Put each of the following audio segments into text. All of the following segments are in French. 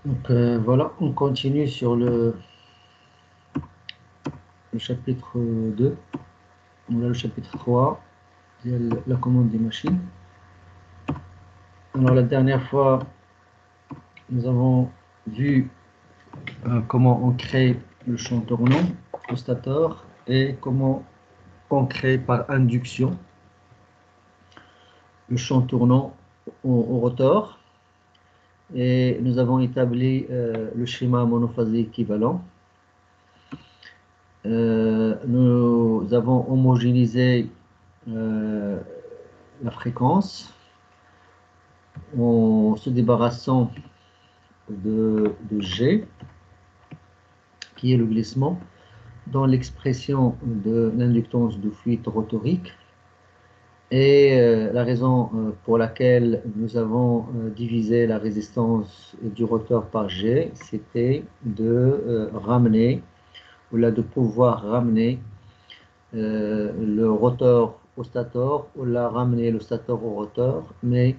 Donc voilà, on continue sur le chapitre 2. On a le chapitre 3, la commande des machines. Alors la dernière fois, nous avons vu comment on crée le champ tournant au stator et comment on crée par induction le champ tournant au rotor. Et nous avons établi le schéma monophasé équivalent. Nous avons homogénéisé la fréquence en se débarrassant de G, qui est le glissement, dans l'expression de l'inductance de fuite rotorique. Et la raison pour laquelle nous avons divisé la résistance du rotor par G, c'était de ramener, ou là de pouvoir ramener le rotor au stator, ou là ramener le stator au rotor, mais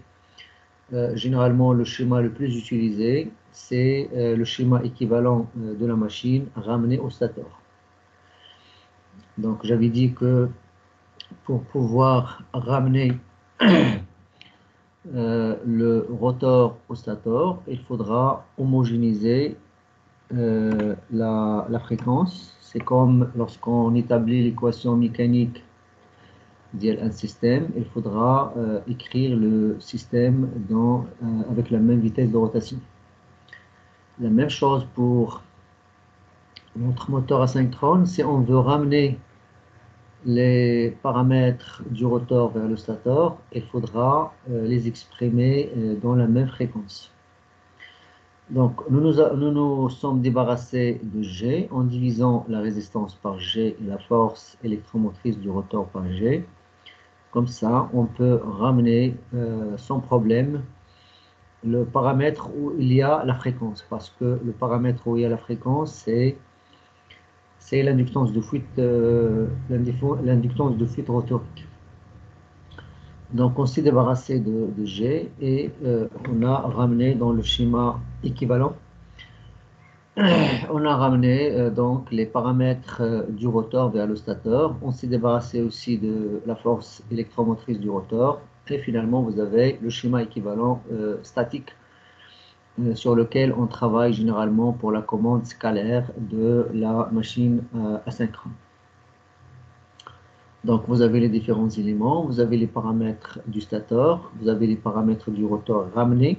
généralement le schéma le plus utilisé, c'est le schéma équivalent de la machine ramené au stator. Donc j'avais dit que pour pouvoir ramener le rotor au stator, il faudra homogénéiser la fréquence. C'est comme lorsqu'on établit l'équation mécanique d'un système, il faudra écrire le système avec la même vitesse de rotation. La même chose pour notre moteur asynchrone. Si on veut ramener les paramètres du rotor vers le stator, il faudra les exprimer dans la même fréquence. Donc, nous nous sommes débarrassés de G en divisant la résistance par G et la force électromotrice du rotor par G. Comme ça, on peut ramener sans problème le paramètre où il y a la fréquence, parce que le paramètre où il y a la fréquence, c'est l'inductance de fuite, l'inductance de fuite rotorique. Donc, on s'est débarrassé de G et on a ramené dans le schéma équivalent, on a ramené donc les paramètres du rotor vers le stator. On s'est débarrassé aussi de la force électromotrice du rotor. Et finalement, vous avez le schéma équivalent statique sur lequel on travaille généralement pour la commande scalaire de la machine asynchrone. Donc, vous avez les différents éléments, vous avez les paramètres du stator, vous avez les paramètres du rotor ramenés,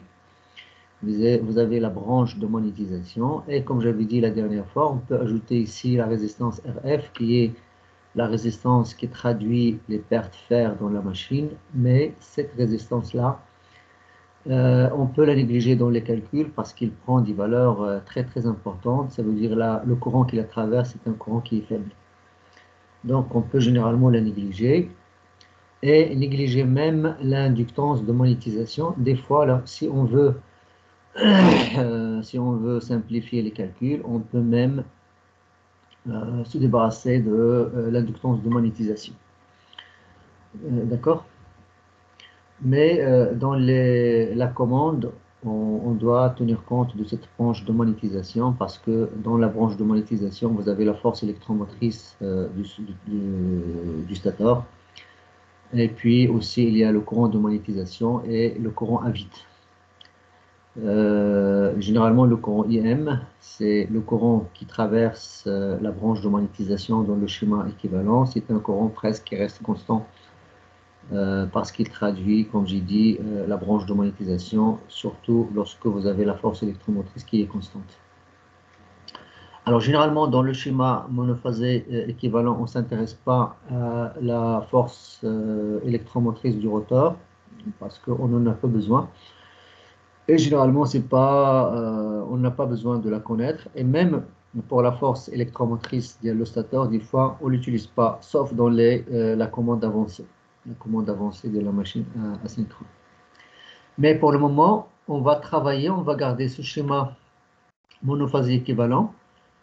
vous avez la branche de monétisation, et comme j'avais dit la dernière fois, on peut ajouter ici la résistance RF, qui est la résistance qui traduit les pertes fer dans la machine, mais cette résistance-là, on peut la négliger dans les calculs parce qu'il prend des valeurs très très importantes. Ça veut dire là, le courant qui la traverse est un courant qui est faible. Donc on peut généralement la négliger et négliger même l'inductance de monétisation. Des fois, là, si on veut simplifier les calculs, on peut même se débarrasser de l'inductance de monétisation. D'accord? Mais dans la commande, on doit tenir compte de cette branche de monétisation parce que dans la branche de monétisation, vous avez la force électromotrice du stator. Et puis aussi, il y a le courant de monétisation et le courant à vide. Généralement, le courant IM, c'est le courant qui traverse la branche de monétisation dans le schéma équivalent. C'est un courant presque qui reste constant parce qu'il traduit, comme j'ai dit, la branche de monétisation, surtout lorsque vous avez la force électromotrice qui est constante. Alors, généralement, dans le schéma monophasé équivalent, on ne s'intéresse pas à la force électromotrice du rotor parce qu'on n'en a pas besoin. Et généralement, on n'a pas besoin de la connaître. Et même pour la force électromotrice de l'oscillateur, des fois, on ne l'utilise pas, sauf dans la commande avancée de la machine asynchrone. Mais pour le moment, on va travailler, on va garder ce schéma monophasé équivalent.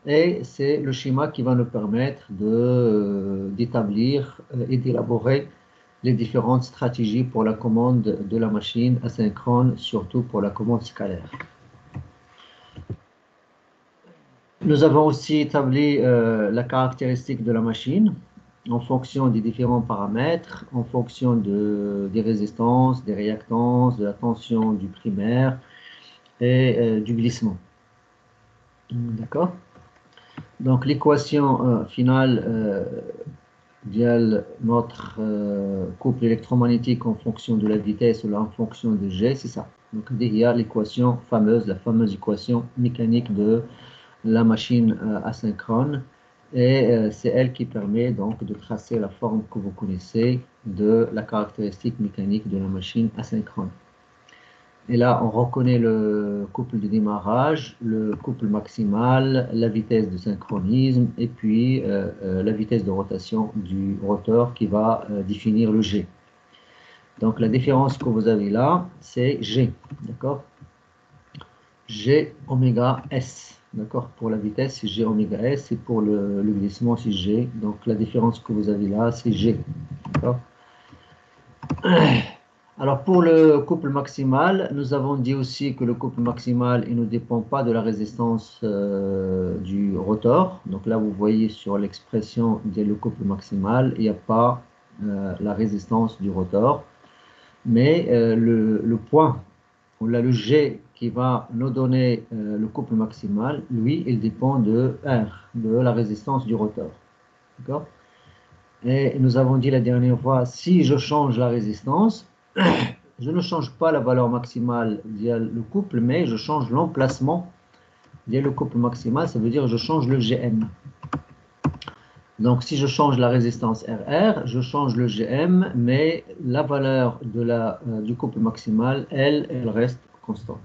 Et c'est le schéma qui va nous permettre d'établir et d'élaborer les différentes stratégies pour la commande de la machine asynchrone, surtout pour la commande scalaire. Nous avons aussi établi la caractéristique de la machine en fonction des différents paramètres, en fonction des résistances, des réactances, de la tension du primaire et du glissement. D'accord? Donc l'équation finale de notre couple électromagnétique en fonction de la vitesse ou en fonction de G, c'est ça. Donc il y a l'équation fameuse, la fameuse équation mécanique de la machine asynchrone, et c'est elle qui permet donc de tracer la forme que vous connaissez de la caractéristique mécanique de la machine asynchrone. Et là, on reconnaît le couple de démarrage, le couple maximal, la vitesse de synchronisme et puis la vitesse de rotation du rotor qui va définir le G. Donc la différence que vous avez là, c'est G, d'accord? G oméga S, d'accord? Pour la vitesse, c'est G oméga S, et pour le glissement, c'est G. Donc la différence que vous avez là, c'est G, d'accord? Alors pour le couple maximal, nous avons dit aussi que le couple maximal, il ne dépend pas de la résistance du rotor. Donc là, vous voyez sur l'expression de le couple maximal, il n'y a pas la résistance du rotor. Mais le point, on a le G qui va nous donner le couple maximal, lui, il dépend de R, de la résistance du rotor. D'accord? Et nous avons dit la dernière fois, si je change la résistance, je ne change pas la valeur maximale via le couple, mais je change l'emplacement via le couple maximal, ça veut dire que je change le GM. Donc si je change la résistance RR, je change le GM, mais la valeur du couple maximal, elle reste constante.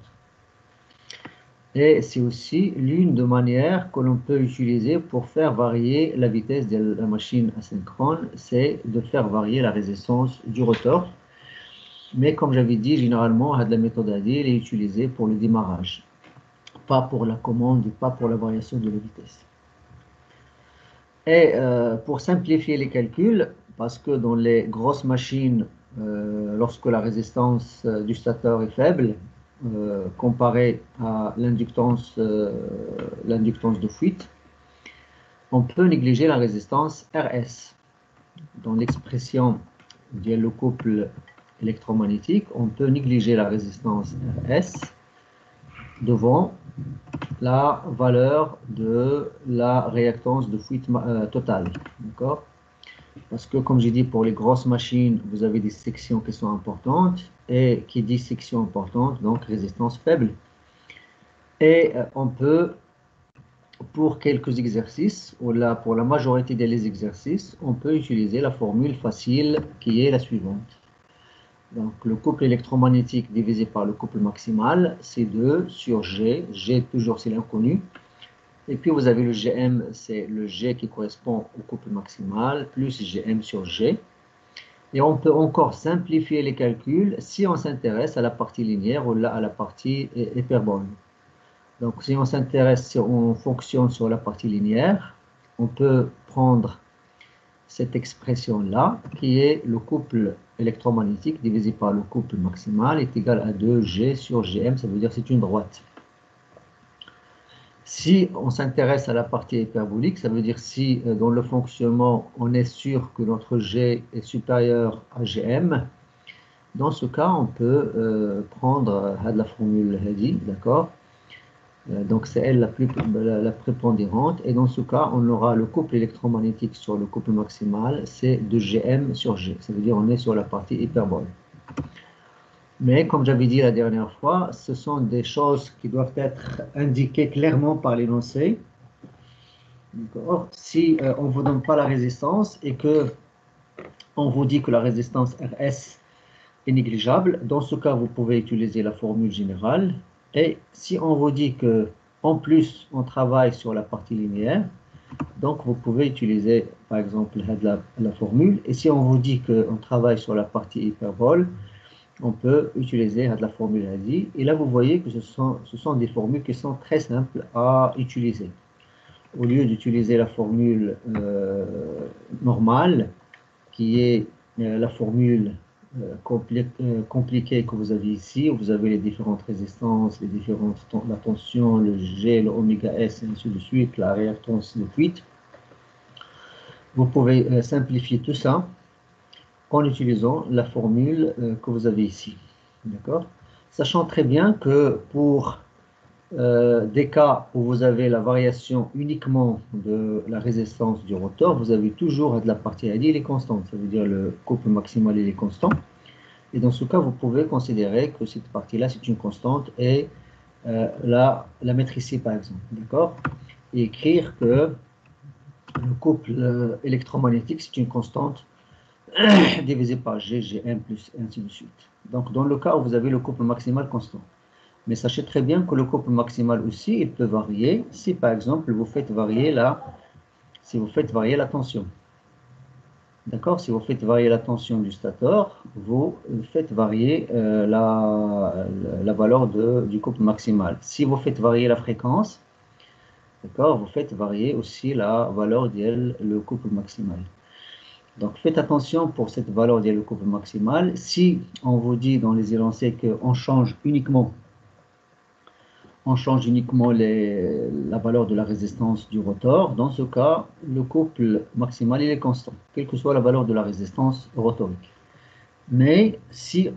Et c'est aussi l'une des manières que l'on peut utiliser pour faire varier la vitesse de la machine asynchrone, c'est de faire varier la résistance du rotor. Mais comme j'avais dit, généralement, la méthode AD est utilisée pour le démarrage, pas pour la commande, pas pour la variation de la vitesse. Et pour simplifier les calculs, parce que dans les grosses machines, lorsque la résistance du stateur est faible, comparée à l'inductance de fuite, on peut négliger la résistance RS. Dans l'expression du couple électromagnétique, on peut négliger la résistance RS devant la valeur de la réactance de fuite totale. D'accord? Parce que, comme j'ai dit, pour les grosses machines, vous avez des sections qui sont importantes, et qui dit section importante, donc résistance faible. Et on peut, pour quelques exercices, ou là, pour la majorité des exercices, on peut utiliser la formule facile qui est la suivante. Donc, le couple électromagnétique divisé par le couple maximal, c'est 2 sur G. G, toujours, c'est l'inconnu. Et puis, vous avez le GM, c'est le G qui correspond au couple maximal, plus GM sur G. Et on peut encore simplifier les calculs si on s'intéresse à la partie linéaire ou là, à la partie hyperbole. Donc, si on s'intéresse, si on fonctionne sur la partie linéaire, on peut prendre cette expression-là, qui est le couple électromagnétique divisé par le couple maximal, est égal à 2G sur GM, ça veut dire que c'est une droite. Si on s'intéresse à la partie hyperbolique, ça veut dire si dans le fonctionnement, on est sûr que notre G est supérieur à GM, dans ce cas, on peut prendre la formule Hadi, d'accord? Donc c'est elle la prépondérante, et dans ce cas, on aura le couple électromagnétique sur le couple maximal, c'est 2GM sur G, ça veut dire on est sur la partie hyperbole. Mais comme j'avais dit la dernière fois, ce sont des choses qui doivent être indiquées clairement par l'énoncé. Si on ne vous donne pas la résistance et que on vous dit que la résistance RS est négligeable, dans ce cas, vous pouvez utiliser la formule générale. Et si on vous dit que en plus, on travaille sur la partie linéaire, donc vous pouvez utiliser par exemple la formule. Et si on vous dit qu'on travaille sur la partie hyperbole, on peut utiliser la formule Hadi. Et là, vous voyez que ce sont des formules qui sont très simples à utiliser. Au lieu d'utiliser la formule normale, qui est la formule compliqué que vous avez ici, où vous avez les différentes résistances, la tension, le G, le oméga S, et ainsi de suite, la réactance de fuite. Vous pouvez simplifier tout ça en utilisant la formule que vous avez ici. D'accord? Sachant très bien que pour des cas où vous avez la variation uniquement de la résistance du rotor, vous avez toujours de la partie elle est constante, ça veut dire le couple maximal il est constant. Et dans ce cas, vous pouvez considérer que cette partie-là, c'est une constante et la mettre ici, par exemple. D'accord? Et écrire que le couple électromagnétique, c'est une constante divisé par G, Gm plus et ainsi de suite. Donc, dans le cas où vous avez le couple maximal constant. Mais sachez très bien que le couple maximal aussi, il peut varier si, par exemple, si vous faites varier la tension. D'accord? Si vous faites varier la tension du stator, vous faites varier la valeur du couple maximal. Si vous faites varier la fréquence, d'accord, vous faites varier aussi la valeur le couple maximal. Donc faites attention pour cette valeur le couple maximal. Si on vous dit dans les énoncés qu'on change uniquement la valeur de la résistance du rotor, dans ce cas, le couple maximal il est constant, quelle que soit la valeur de la résistance rotorique. Mais si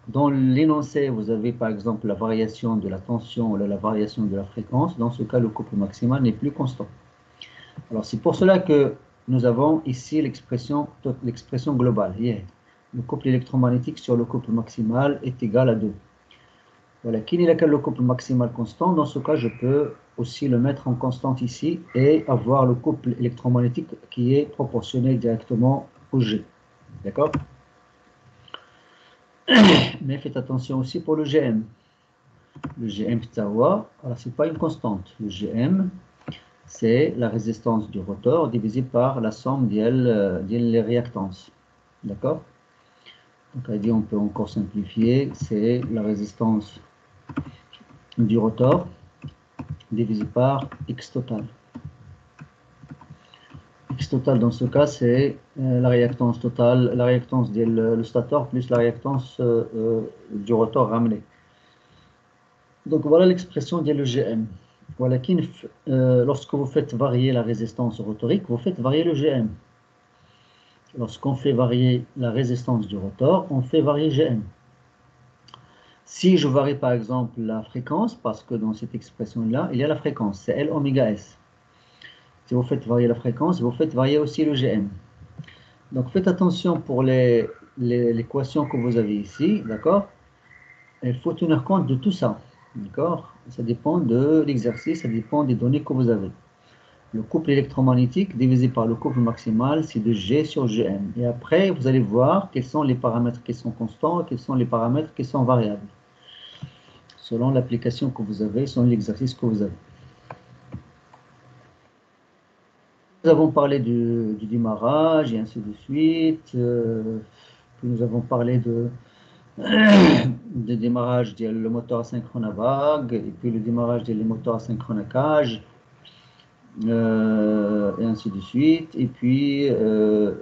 dans l'énoncé, vous avez par exemple la variation de la tension ou la variation de la fréquence, dans ce cas, le couple maximal n'est plus constant. Alors c'est pour cela que nous avons ici l'expression globale. Le couple électromagnétique sur le couple maximal est égal à 2. Voilà, qui n'est lequel le couple maximal constant. Dans ce cas, je peux aussi le mettre en constante ici et avoir le couple électromagnétique qui est proportionnel directement au G. D'accord? Mais faites attention aussi pour le Gm. Le Gm ptawa, ce n'est pas une constante. Le Gm, c'est la résistance du rotor divisée par la somme des réactances. D'accord? Donc, on peut encore simplifier, c'est la résistance du rotor divisé par X total. X total dans ce cas, c'est la réactance totale, la réactance le stator plus la réactance du rotor ramené. Donc voilà l'expression de l'EGM. Voilà, lorsque vous faites varier la résistance rotorique, vous faites varier le GM. Lorsqu'on fait varier la résistance du rotor, on fait varier GM. Si je varie par exemple la fréquence, parce que dans cette expression-là, il y a la fréquence, c'est L oméga S. Si vous faites varier la fréquence, vous faites varier aussi le GM. Donc faites attention pour l'équation que vous avez ici, d'accord? Il faut tenir compte de tout ça, d'accord? Ça dépend de l'exercice, ça dépend des données que vous avez. Le couple électromagnétique divisé par le couple maximal, c'est de G sur Gm. Et après, vous allez voir quels sont les paramètres qui sont constants et quels sont les paramètres qui sont variables. Selon l'application que vous avez, selon l'exercice que vous avez. Nous avons parlé du démarrage et ainsi de suite. Puis nous avons parlé de démarrage le moteur asynchrone à vague et puis le démarrage des moteurs asynchrone à cage. Et ainsi de suite. Et puis,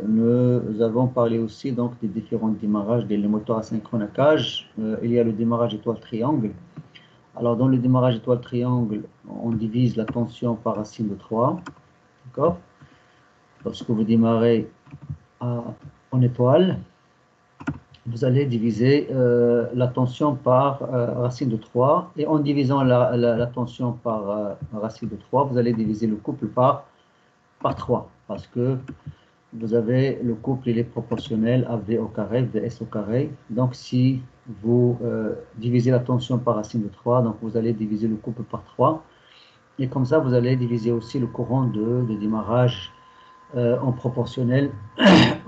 nous avons parlé aussi donc des différents démarrages des moteurs asynchrone à cage. Il y a le démarrage étoile triangle. Alors, dans le démarrage étoile triangle, on divise la tension par racine de 3. D'accord? Lorsque vous démarrez en étoile, vous allez diviser la tension par racine de 3. Et en divisant la tension par racine de 3, vous allez diviser le couple par 3. Parce que vous avez le couple, il est proportionnel à V au carré, Vs au carré. Donc, si vous divisez la tension par racine de 3, donc vous allez diviser le couple par 3. Et comme ça, vous allez diviser aussi le courant de démarrage en proportionnel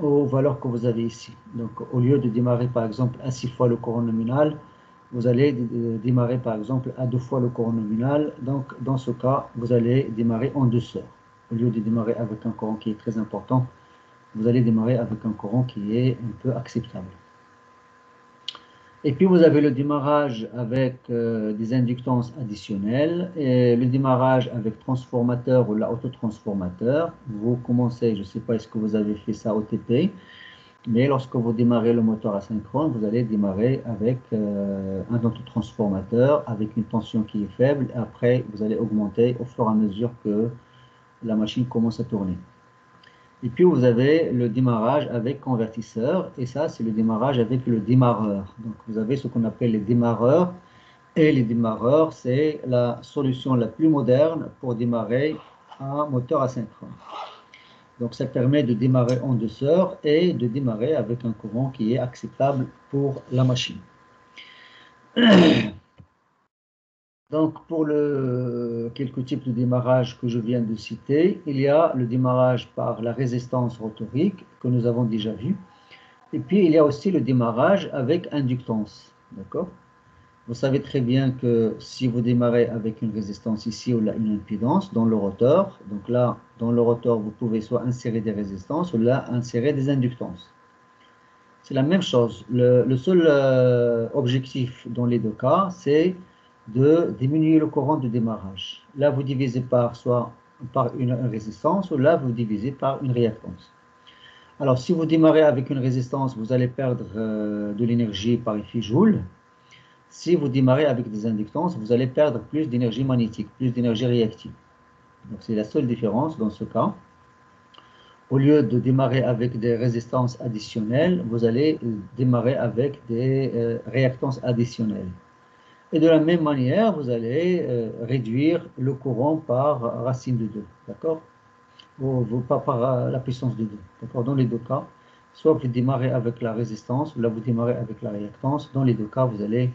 aux valeurs que vous avez ici. Donc, au lieu de démarrer par exemple à 6 fois le courant nominal, vous allez démarrer par exemple à 2 fois le courant nominal. Donc, dans ce cas, vous allez démarrer en douceur. Au lieu de démarrer avec un courant qui est très important, vous allez démarrer avec un courant qui est un peu acceptable. Et puis, vous avez le démarrage avec des inductances additionnelles et le démarrage avec transformateur ou l'autotransformateur. Vous commencez, je ne sais pas, est-ce que vous avez fait ça au TP? Mais lorsque vous démarrez le moteur asynchrone, vous allez démarrer avec un autotransformateur, avec une tension qui est faible. Et après, vous allez augmenter au fur et à mesure que la machine commence à tourner. Et puis, vous avez le démarrage avec convertisseur. Et ça, c'est le démarrage avec le démarreur. Donc, vous avez ce qu'on appelle les démarreurs. Et les démarreurs, c'est la solution la plus moderne pour démarrer un moteur asynchrone. Donc, ça permet de démarrer en douceur et de démarrer avec un courant qui est acceptable pour la machine. Donc, pour quelques types de démarrage que je viens de citer, il y a le démarrage par la résistance rotorique que nous avons déjà vu. Et puis, il y a aussi le démarrage avec inductance. D'accord? Vous savez très bien que si vous démarrez avec une résistance ici ou là, une impédance dans le rotor, donc là, dans le rotor, vous pouvez soit insérer des résistances ou là, insérer des inductances. C'est la même chose. Le seul objectif dans les deux cas, c'est de diminuer le courant de démarrage. Là, vous divisez soit par une résistance ou là, vous divisez par une réactance. Alors, si vous démarrez avec une résistance, vous allez perdre de l'énergie par effet Joule. Si vous démarrez avec des inductances, vous allez perdre plus d'énergie magnétique, plus d'énergie réactive. Donc, c'est la seule différence dans ce cas. Au lieu de démarrer avec des résistances additionnelles, vous allez démarrer avec des réactances additionnelles. Et de la même manière, vous allez réduire le courant par racine de 2, d'accord? Ou pas par la puissance de 2, d'accord? Dans les deux cas, soit vous démarrez avec la résistance, ou là vous démarrez avec la réactance. Dans les deux cas, vous allez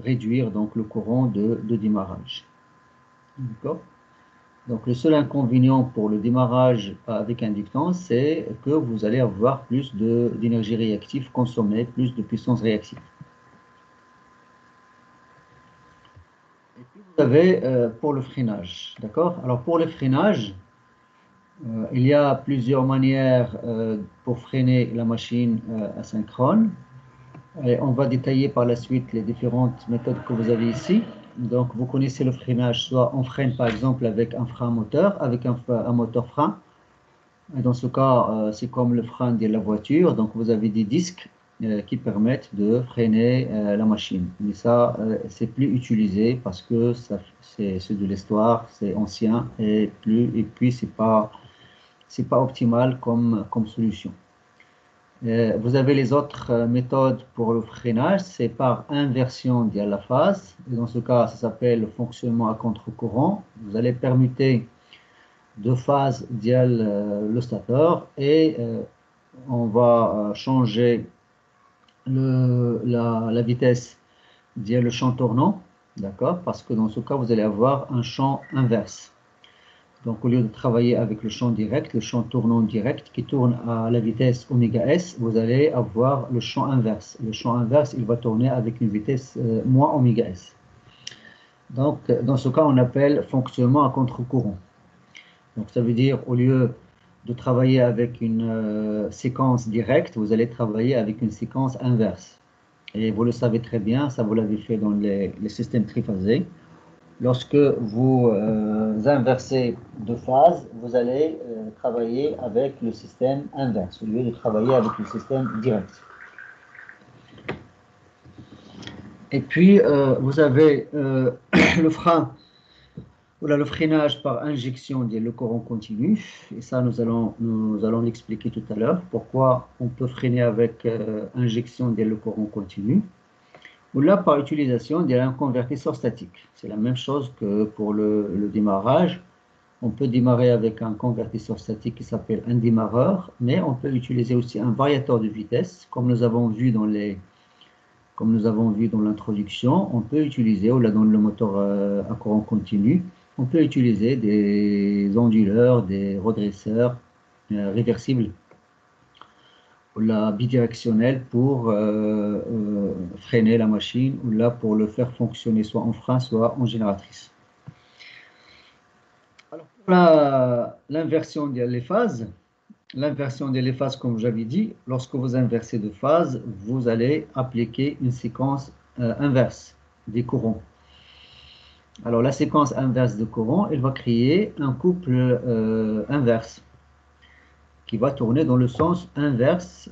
réduire donc le courant de démarrage. D'accord? Donc le seul inconvénient pour le démarrage avec inductance, c'est que vous allez avoir plus d'énergie réactive consommée, plus de puissance réactive. Et puis vous avez pour le freinage, d'accord? Alors pour le freinage, il y a plusieurs manières pour freiner la machine asynchrone. Et on va détailler par la suite les différentes méthodes que vous avez ici. Donc, vous connaissez le freinage, soit on freine par exemple avec un frein moteur, avec un moteur frein. Et dans ce cas, c'est comme le frein de la voiture. Donc, vous avez des disques qui permettent de freiner la machine. Mais ça, c'est plus utilisé parce que c'est de l'histoire, c'est ancien et puis c'est pas optimal comme solution. Vous avez les autres méthodes pour le freinage, c'est par inversion de la phase. Et dans ce cas, ça s'appelle le fonctionnement à contre-courant. Vous allez permuter deux phases le stateur et on va changer la vitesse le champ tournant, d'accord? Parce que dans ce cas, vous allez avoir un champ inverse. Donc, au lieu de travailler avec le champ direct, le champ tournant direct qui tourne à la vitesse ωs, vous allez avoir le champ inverse. Le champ inverse, il va tourner avec une vitesse moins ωs. Donc, dans ce cas, on appelle fonctionnement à contre-courant. Donc, ça veut dire, au lieu de travailler avec une séquence directe, vous allez travailler avec une séquence inverse. Et vous le savez très bien, ça vous l'avez fait dans les systèmes triphasés. Lorsque vous inversez de phase, vous allez travailler avec le système inverse, au lieu de travailler avec le système direct. Et puis, vous avez le frein, ou le freinage par injection le courant continu. Et ça, nous allons l'expliquer tout à l'heure, pourquoi on peut freiner avec injection le courant continu. Ou là, par utilisation d'un convertisseur statique. C'est la même chose que pour le démarrage. On peut démarrer avec un convertisseur statique qui s'appelle un démarreur, mais on peut utiliser aussi un variateur de vitesse, comme nous avons vu dans l'introduction. On peut utiliser, ou là dans le moteur à courant continu, on peut utiliser des onduleurs, des redresseurs réversibles la bidirectionnelle pour freiner la machine ou là pour le faire fonctionner soit en frein, soit en génératrice. Alors pour l'inversion des phases, comme j'avais dit, lorsque vous inversez de phase, vous allez appliquer une séquence inverse des courants. Alors la séquence inverse de courant, elle va créer un couple inverse. qui va tourner dans le sens inverse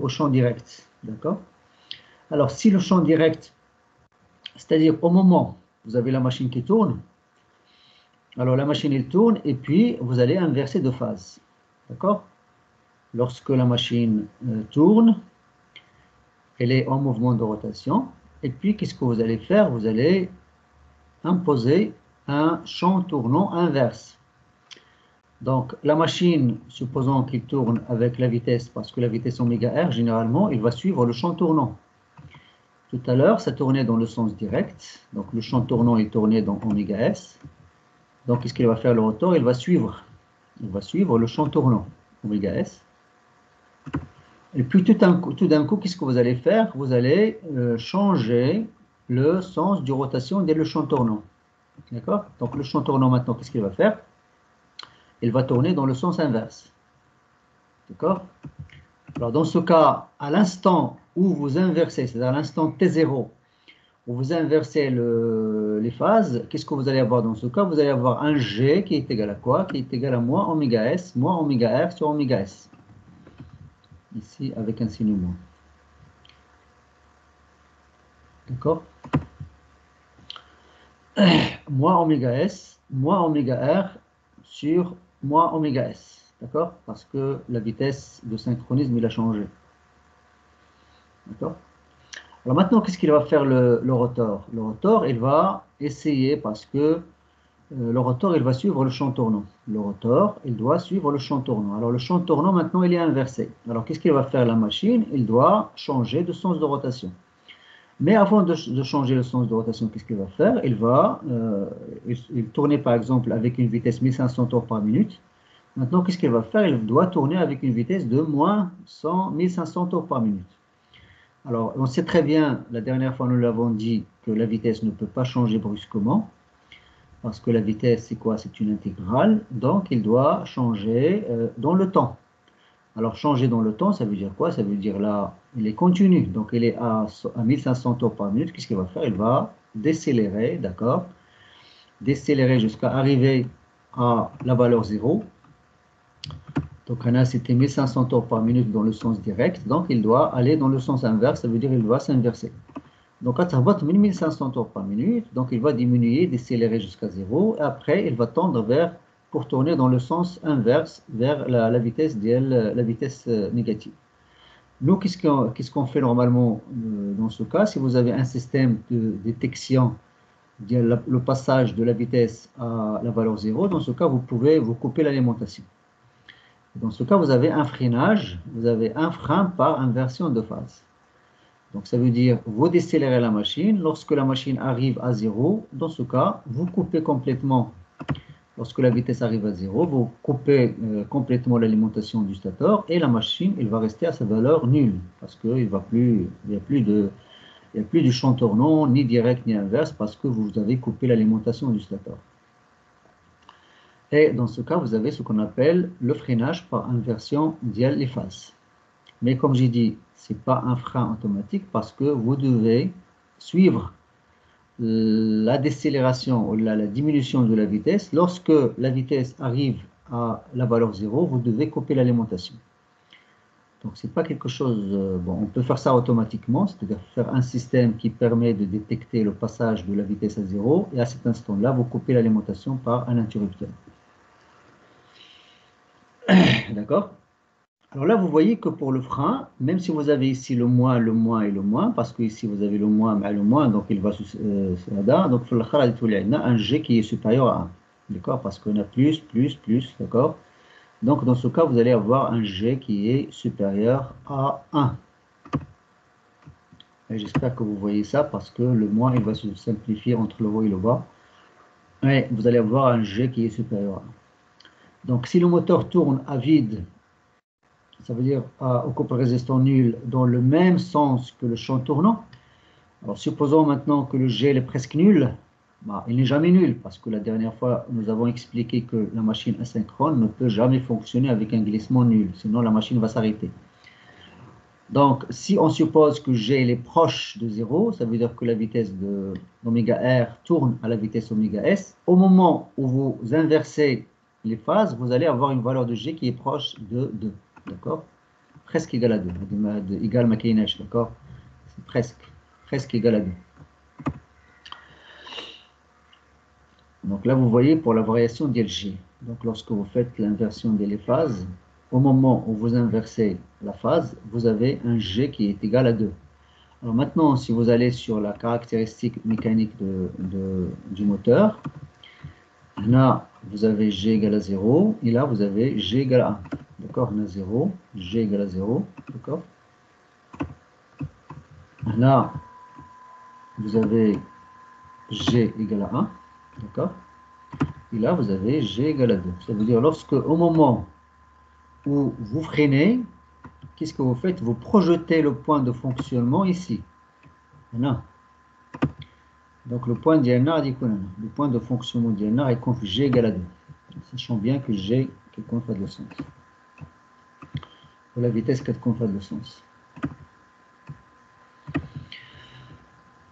au champ direct. D'accord? Alors, si le champ direct, c'est-à-dire au moment où vous avez la machine qui tourne, alors la machine elle tourne et puis vous allez inverser de phase. D'accord? Lorsque la machine tourne, elle est en mouvement de rotation. Et puis, qu'est-ce que vous allez faire? Vous allez imposer un champ tournant inverse. Donc, la machine, supposons qu'il tourne avec la vitesse, parce que la vitesse oméga R, généralement, il va suivre le champ tournant. Tout à l'heure, ça tournait dans le sens direct. Donc, le champ tournant est tourné dans oméga S. Donc, qu'est-ce qu'il va faire le rotor? Il va suivre le champ tournant, oméga S. Et puis, tout d'un coup, qu'est-ce que vous allez faire? Vous allez changer le sens de rotation dès le champ tournant. D'accord? Donc, le champ tournant, maintenant, qu'est-ce qu'il va faire? Il va tourner dans le sens inverse. D'accord? Alors, dans ce cas, à l'instant où vous inversez, c'est-à-dire à l'instant T0, où vous inversez les phases, qu'est-ce que vous allez avoir dans ce cas? Vous allez avoir un G qui est égal à quoi? Qui est égal à moins oméga S R sur oméga S. Ici, avec un signe moins. D'accord? Moins oméga S, moins oméga R sur moins oméga S. D'accord? Parce que la vitesse de synchronisme, il a changé. D'accord? Alors maintenant, qu'est-ce qu'il va faire le rotor? Le rotor, il va essayer, parce que le rotor, il va suivre le champ tournant. Le rotor, il doit suivre le champ tournant. Alors le champ tournant, maintenant, il est inversé. Alors qu'est-ce qu'il va faire la machine? Il doit changer de sens de rotation. Mais avant de changer le sens de rotation, qu'est-ce qu'il va faire? Il tournait par exemple avec une vitesse 1500 tours par minute. Maintenant, qu'est-ce qu'il va faire? Il doit tourner avec une vitesse de moins 1500 tours par minute. Alors, on sait très bien, la dernière fois nous l'avons dit, que la vitesse ne peut pas changer brusquement, parce que la vitesse, c'est quoi? C'est une intégrale, donc il doit changer dans le temps. Alors, changer dans le temps, ça veut dire quoi? Ça veut dire là, il est continu, donc il est à 1500 tours par minute. Qu'est-ce qu'il va faire? Il va décélérer, d'accord? Décélérer jusqu'à arriver à la valeur 0. Donc, on a c'était 1500 tours par minute dans le sens direct, donc il doit aller dans le sens inverse, ça veut dire qu'il doit s'inverser. Donc, à 1500 tours par minute, donc il va diminuer, décélérer jusqu'à 0, et après il va tendre pour tourner dans le sens inverse, vers la vitesse négative. Nous, qu'est-ce qu'on fait normalement dans ce cas? Si vous avez un système de détection, le passage de la vitesse à la valeur 0, dans ce cas, vous pouvez vous couper l'alimentation. Dans ce cas, vous avez un freinage, vous avez un frein par inversion de phase. Donc, ça veut dire, vous décélérez la machine. Lorsque la machine arrive à 0, dans ce cas, vous coupez complètement. Lorsque la vitesse arrive à 0, vous coupez complètement l'alimentation du stator et la machine, elle va rester à sa valeur nulle parce qu'il n'y a plus du champ tournant, ni direct ni inverse, parce que vous avez coupé l'alimentation du stator. Et dans ce cas, vous avez ce qu'on appelle le freinage par inversion dial les phases. Mais comme j'ai dit, ce n'est pas un frein automatique parce que vous devez suivre la décélération ou la diminution de la vitesse. Lorsque la vitesse arrive à la valeur 0, vous devez couper l'alimentation. Donc, ce n'est pas quelque chose... bon, on peut faire ça automatiquement, c'est-à-dire faire un système qui permet de détecter le passage de la vitesse à 0, et à cet instant-là, vous coupez l'alimentation par un interrupteur. D'accord? Alors là, vous voyez que pour le frein, même si vous avez ici le moins et le moins, parce que ici vous avez le moins, donc il va donc il y a un G qui est supérieur à 1. D'accord? Parce qu'on a plus, d'accord? Donc dans ce cas, vous allez avoir un G qui est supérieur à 1. Et j'espère que vous voyez ça parce que le moins, il va se simplifier entre le haut et le bas. Et vous allez avoir un G qui est supérieur à 1. Donc si le moteur tourne à vide, ça veut dire au couple résistant nul dans le même sens que le champ tournant. Alors supposons maintenant que le G est presque nul. Bah, il n'est jamais nul parce que la dernière fois nous avons expliqué que la machine asynchrone ne peut jamais fonctionner avec un glissement nul, sinon la machine va s'arrêter. Donc si on suppose que G est proche de 0, ça veut dire que la vitesse d'oméga R tourne à la vitesse oméga S. Au moment où vous inversez les phases, vous allez avoir une valeur de G qui est proche de 2. D'accord? Presque égal à 2. Égal ma kaynash, d'accord? C'est presque égal à 2. Donc là, vous voyez pour la variation d'LG. Donc lorsque vous faites l'inversion des phases, au moment où vous inversez la phase, vous avez un G qui est égal à 2. Alors maintenant, si vous allez sur la caractéristique mécanique du moteur, là, vous avez G égale à 0, et là, vous avez G égale à 1. D'accord? On a 0, G égale à 0. D'accord? Là, vous avez G égale à 1. D'accord? Et là, vous avez G égale à 2. Ça veut dire, lorsque, au moment où vous freinez, qu'est-ce que vous faites? Vous projetez le point de fonctionnement ici. Voilà. Donc, le point d'INR, le point de fonctionnement d'INR est conf G égale à 2. Sachant bien que G est conf de sens. Pour la vitesse 4 conf de sens.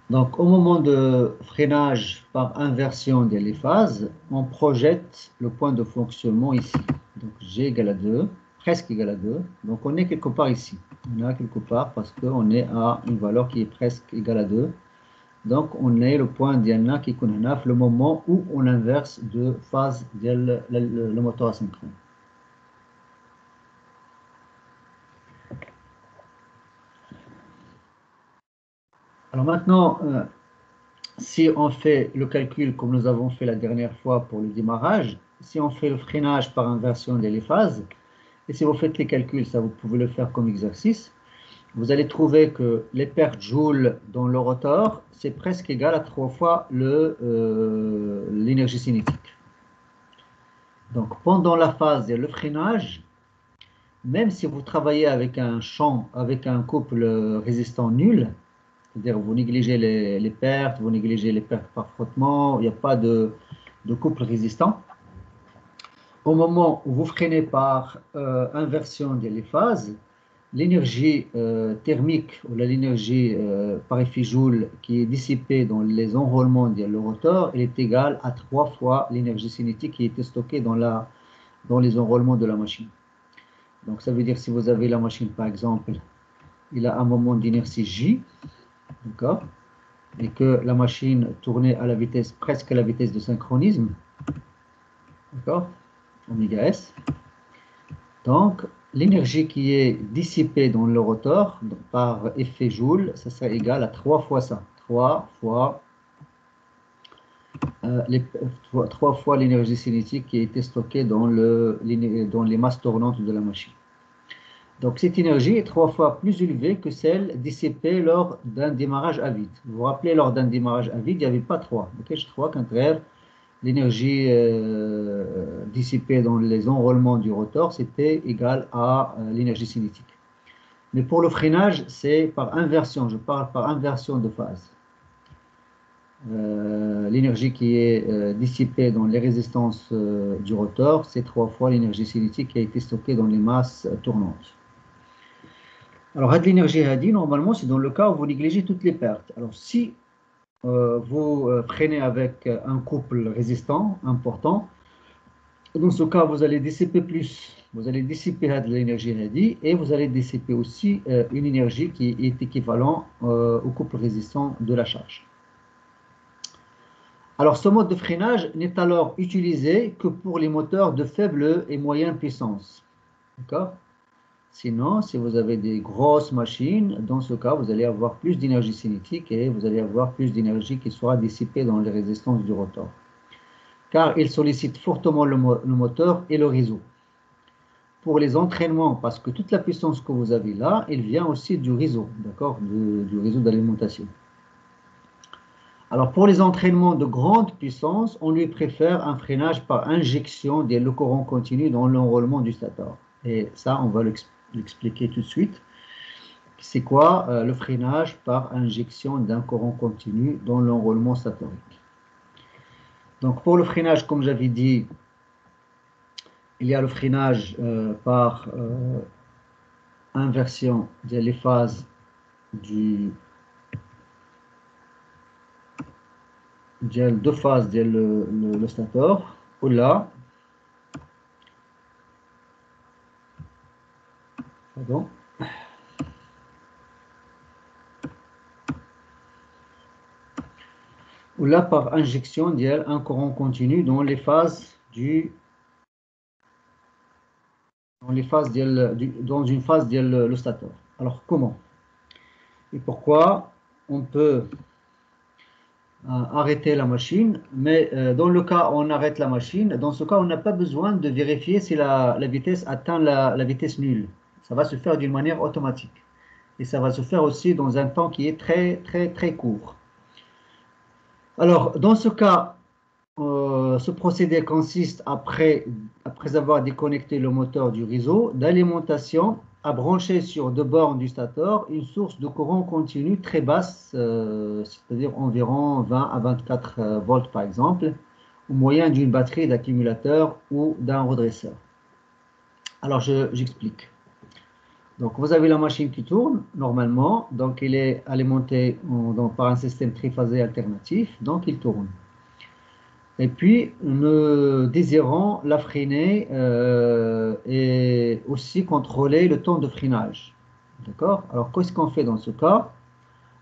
Donc, au moment de freinage par inversion des phases, on projette le point de fonctionnement ici. Donc, G égale à 2, presque égal à 2. Donc, on est quelque part ici. On est quelque part parce qu'on est à une valeur qui est presque égale à 2. Donc, on est le point d'INA qui connaît le moment où on inverse de phase le moteur asynchrone. Alors maintenant, si on fait le calcul comme nous avons fait la dernière fois pour le démarrage, si on fait le freinage par inversion des phases, et si vous faites les calculs, ça vous pouvez le faire comme exercice, vous allez trouver que les pertes joules dans le rotor, c'est presque égal à 3 fois l'énergie cinétique. Donc pendant la phase et le freinage, même si vous travaillez avec un champ, avec un couple résistant nul, c'est-à-dire vous négligez les pertes, vous négligez les pertes par frottement, il n'y a pas de couple résistant. Au moment où vous freinez par inversion des phases, l'énergie thermique ou l'énergie par effet Joule qui est dissipée dans les enroulements de le rotor, elle est égale à 3 fois l'énergie cinétique qui était stockée dans les enroulements de la machine. Donc ça veut dire si vous avez la machine par exemple, il a un moment d'inertie J, d'accord, et que la machine tournait à la vitesse, presque à la vitesse de synchronisme, d'accord, oméga S. Donc, l'énergie qui est dissipée dans le rotor par effet Joule, ça sera égal à 3 fois ça. 3 fois l'énergie cinétique qui a été stockée dans les masses tournantes de la machine. Donc, cette énergie est 3 fois plus élevée que celle dissipée lors d'un démarrage à vide. Vous vous rappelez, lors d'un démarrage à vide, il n'y avait pas 3. Okay, je crois contraire. L'énergie dissipée dans les enroulements du rotor, c'était égal à l'énergie cinétique. Mais pour le freinage, c'est par inversion, je parle par inversion de phase. L'énergie qui est dissipée dans les résistances du rotor, c'est 3 fois l'énergie cinétique qui a été stockée dans les masses tournantes. Alors, l'énergie radie, normalement, c'est dans le cas où vous négligez toutes les pertes. Alors, si vous freinez avec un couple résistant important, dans ce cas, vous allez dissiper plus. Vous allez dissiper de l'énergie radie et vous allez dissiper aussi une énergie qui est équivalente au couple résistant de la charge. Alors, ce mode de freinage n'est alors utilisé que pour les moteurs de faible et moyenne puissance. D'accord? Sinon, si vous avez des grosses machines, dans ce cas, vous allez avoir plus d'énergie cinétique et vous allez avoir plus d'énergie qui sera dissipée dans les résistances du rotor. Car il sollicite fortement le moteur et le réseau. Pour les entraînements, parce que toute la puissance que vous avez là, elle vient aussi du réseau, d'accord, du réseau d'alimentation. Alors, pour les entraînements de grande puissance, on lui préfère un freinage par injection le courant continu dans l'enroulement du stator. Et ça, on va l'expliquer tout de suite. C'est quoi le freinage par injection d'un courant continu dans l'enroulement statorique? Donc, pour le freinage, comme j'avais dit, il y a le freinage par inversion des phases deux phases le stator, ou là, Pardon. Ou là, par injection d'un courant continu dans les phases dans une phase le stateur. Alors, comment et pourquoi on peut arrêter la machine, mais dans le cas où on arrête la machine, dans ce cas, on n'a pas besoin de vérifier si la vitesse atteint la vitesse nulle. Ça va se faire d'une manière automatique. Et ça va se faire aussi dans un temps qui est très, très, très court. Alors, dans ce cas, ce procédé consiste, après avoir déconnecté le moteur du réseau d'alimentation, à brancher sur deux bornes du stateur une source de courant continu très basse, c'est-à-dire environ 20 à 24 volts par exemple, au moyen d'une batterie d'accumulateur ou d'un redresseur. Alors, j'explique. Donc, vous avez la machine qui tourne normalement, donc il est alimenté par un système triphasé alternatif, donc il tourne. Et puis, nous désirons la freiner et aussi contrôler le temps de freinage. D'accord? Alors, qu'est-ce qu'on fait dans ce cas?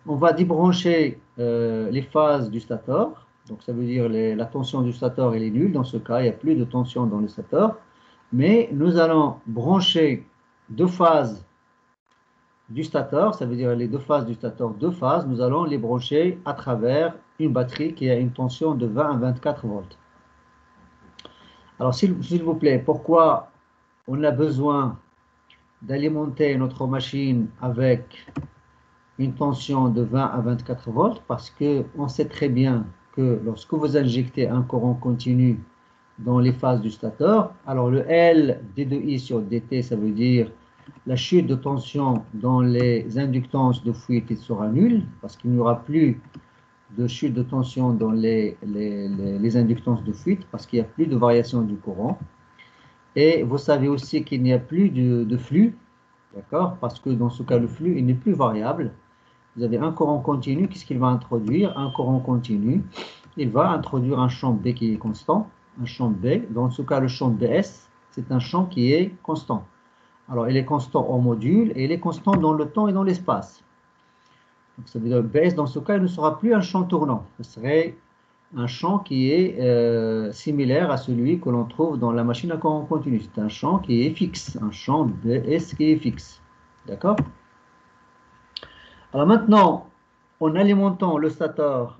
On va débrancher les phases du stateur. Donc, ça veut dire la tension du stateur elle est nulle. Dans ce cas, il n'y a plus de tension dans le stateur. Mais nous allons brancher deux phases du stateur, ça veut dire les deux phases du stateur, deux phases, nous allons les brancher à travers une batterie qui a une tension de 20 à 24 volts. Alors, s'il vous plaît, pourquoi on a besoin d'alimenter notre machine avec une tension de 20 à 24 volts? Parce qu'on sait très bien que lorsque vous injectez un courant continu dans les phases du stateur, alors le L d2i sur dt, ça veut dire la chute de tension dans les inductances de fuite sera nulle, parce qu'il n'y aura plus de chute de tension dans les inductances de fuite, parce qu'il n'y a plus de variation du courant. Et vous savez aussi qu'il n'y a plus de flux, d'accord? Parce que dans ce cas, le flux il n'est plus variable. Vous avez un courant continu, qu'est-ce qu'il va introduire? Un courant continu, il va introduire un champ B qui est constant, un champ B. Dans ce cas, le champ BS, c'est un champ qui est constant. Alors, il est constant en module et il est constant dans le temps et dans l'espace. Donc, ça veut dire BS, dans ce cas, il ne sera plus un champ tournant. Ce serait un champ qui est similaire à celui que l'on trouve dans la machine à courant continu. C'est un champ qui est fixe, un champ BS qui est fixe. D'accord? Alors maintenant, en alimentant le stateur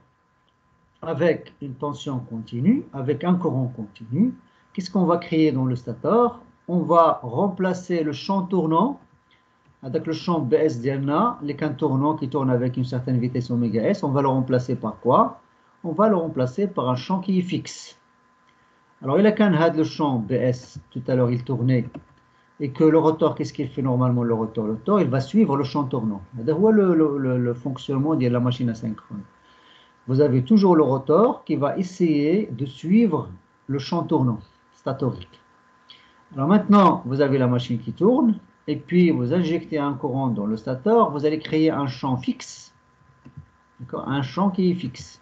avec une tension continue, avec un courant continu, qu'est-ce qu'on va créer dans le stateur? On va remplacer le champ tournant avec le champ BS d'Elna, les cannes tournants qui tournent avec une certaine vitesse oméga S. On va le remplacer par quoi? On va le remplacer par un champ qui est fixe. Alors, il a qu'un had le champ BS, tout à l'heure il tournait, et que le rotor, qu'est-ce qu'il fait normalement le rotor? Le rotor, il va suivre le champ tournant. C'est-à-dire, voilà le fonctionnement de la machine asynchrone. Vous avez toujours le rotor qui va essayer de suivre le champ tournant statorique. Alors maintenant, vous avez la machine qui tourne, et puis vous injectez un courant dans le stateur, vous allez créer un champ fixe, un champ qui est fixe.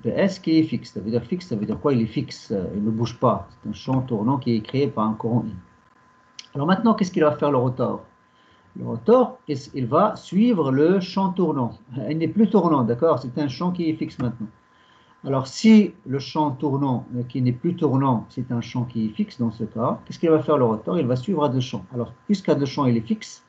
BS qui est fixe, ça veut dire quoi? Il est fixe, il ne bouge pas. C'est un champ tournant qui est créé par un courant I. Alors maintenant, qu'est-ce qu'il va faire le rotor? Le rotor, il va suivre le champ tournant. Il n'est plus tournant, d'accord? C'est un champ qui est fixe maintenant. Alors, si le champ tournant, qui n'est plus tournant, c'est un champ qui est fixe dans ce cas, qu'est-ce qu'il va faire le rotor? Il va suivre le champ. Alors, puisqu'à le champ, il est fixe,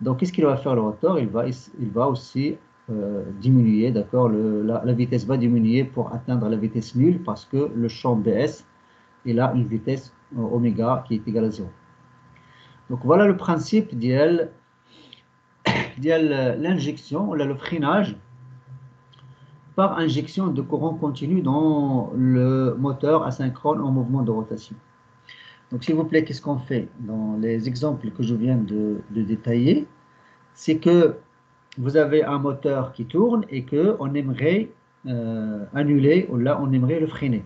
donc qu'est-ce qu'il va faire le rotor? Il va aussi diminuer, d'accord? La vitesse va diminuer pour atteindre la vitesse nulle parce que le champ BS, il a une vitesse oméga qui est égale à 0. Donc, voilà le principe de l'injection, le freinage par injection de courant continu dans le moteur asynchrone en mouvement de rotation. Donc, s'il vous plaît, qu'est-ce qu'on fait dans les exemples que je viens de détailler? C'est que vous avez un moteur qui tourne et qu'on aimerait annuler, ou là, on aimerait le freiner.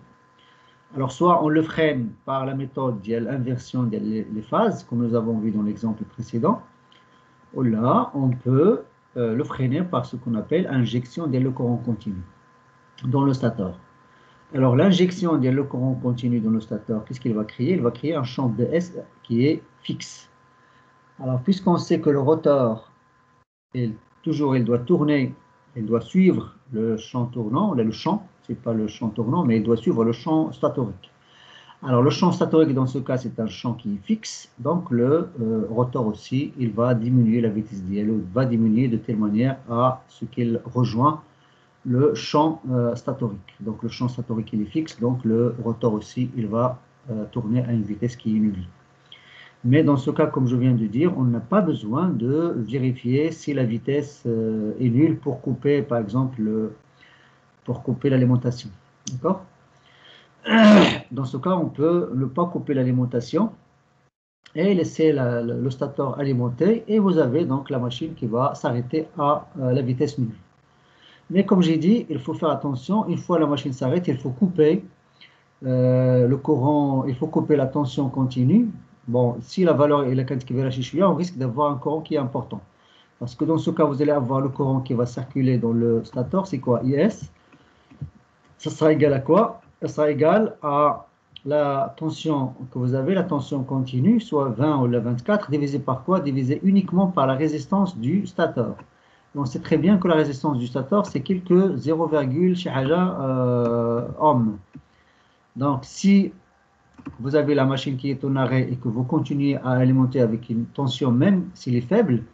Alors, soit on le freine par la méthode de l'inversion des phases, comme nous avons vu dans l'exemple précédent, ou là, on peut le freiner par ce qu'on appelle injection de le courant continu dans le stateur. Alors, l'injection de le courant continu dans le stateur, qu'est-ce qu'il va créer? Il va créer un champ BS qui est fixe. Alors, puisqu'on sait que le rotor, il doit tourner, il doit suivre le champ tournant, le champ, c'est pas le champ tournant, mais il doit suivre le champ statorique. Alors, le champ statorique, dans ce cas, c'est un champ qui est fixe, donc le rotor aussi, il va diminuer la vitesse d'IL, il va diminuer de telle manière à ce qu'il rejoint le champ statorique. Donc, le champ statorique, il est fixe, donc le rotor aussi, il va tourner à une vitesse qui est nulle. Mais dans ce cas, comme je viens de dire, on n'a pas besoin de vérifier si la vitesse est nulle pour couper, par exemple, pour couper l'alimentation. D'accord? Dans ce cas, on peut ne pas couper l'alimentation et laisser le stator alimenter et vous avez donc la machine qui va s'arrêter à la vitesse nulle. Mais comme j'ai dit, il faut faire attention, une fois la machine s'arrête, il faut couper le courant, il faut couper la tension continue. Bon, si la valeur est la quantité, on risque d'avoir un courant qui est important. Parce que dans ce cas, vous allez avoir le courant qui va circuler dans le stator, c'est quoi? IS. Ça sera égal à quoi? Ça sera égal à la tension que vous avez, la tension continue, soit 20 ou la 24, divisé par quoi? Divisé uniquement par la résistance du stator. Et on sait très bien que la résistance du stator, c'est quelques 0, ohm. Donc, si vous avez la machine qui est en arrêt et que vous continuez à alimenter avec une tension, même s'il est faible,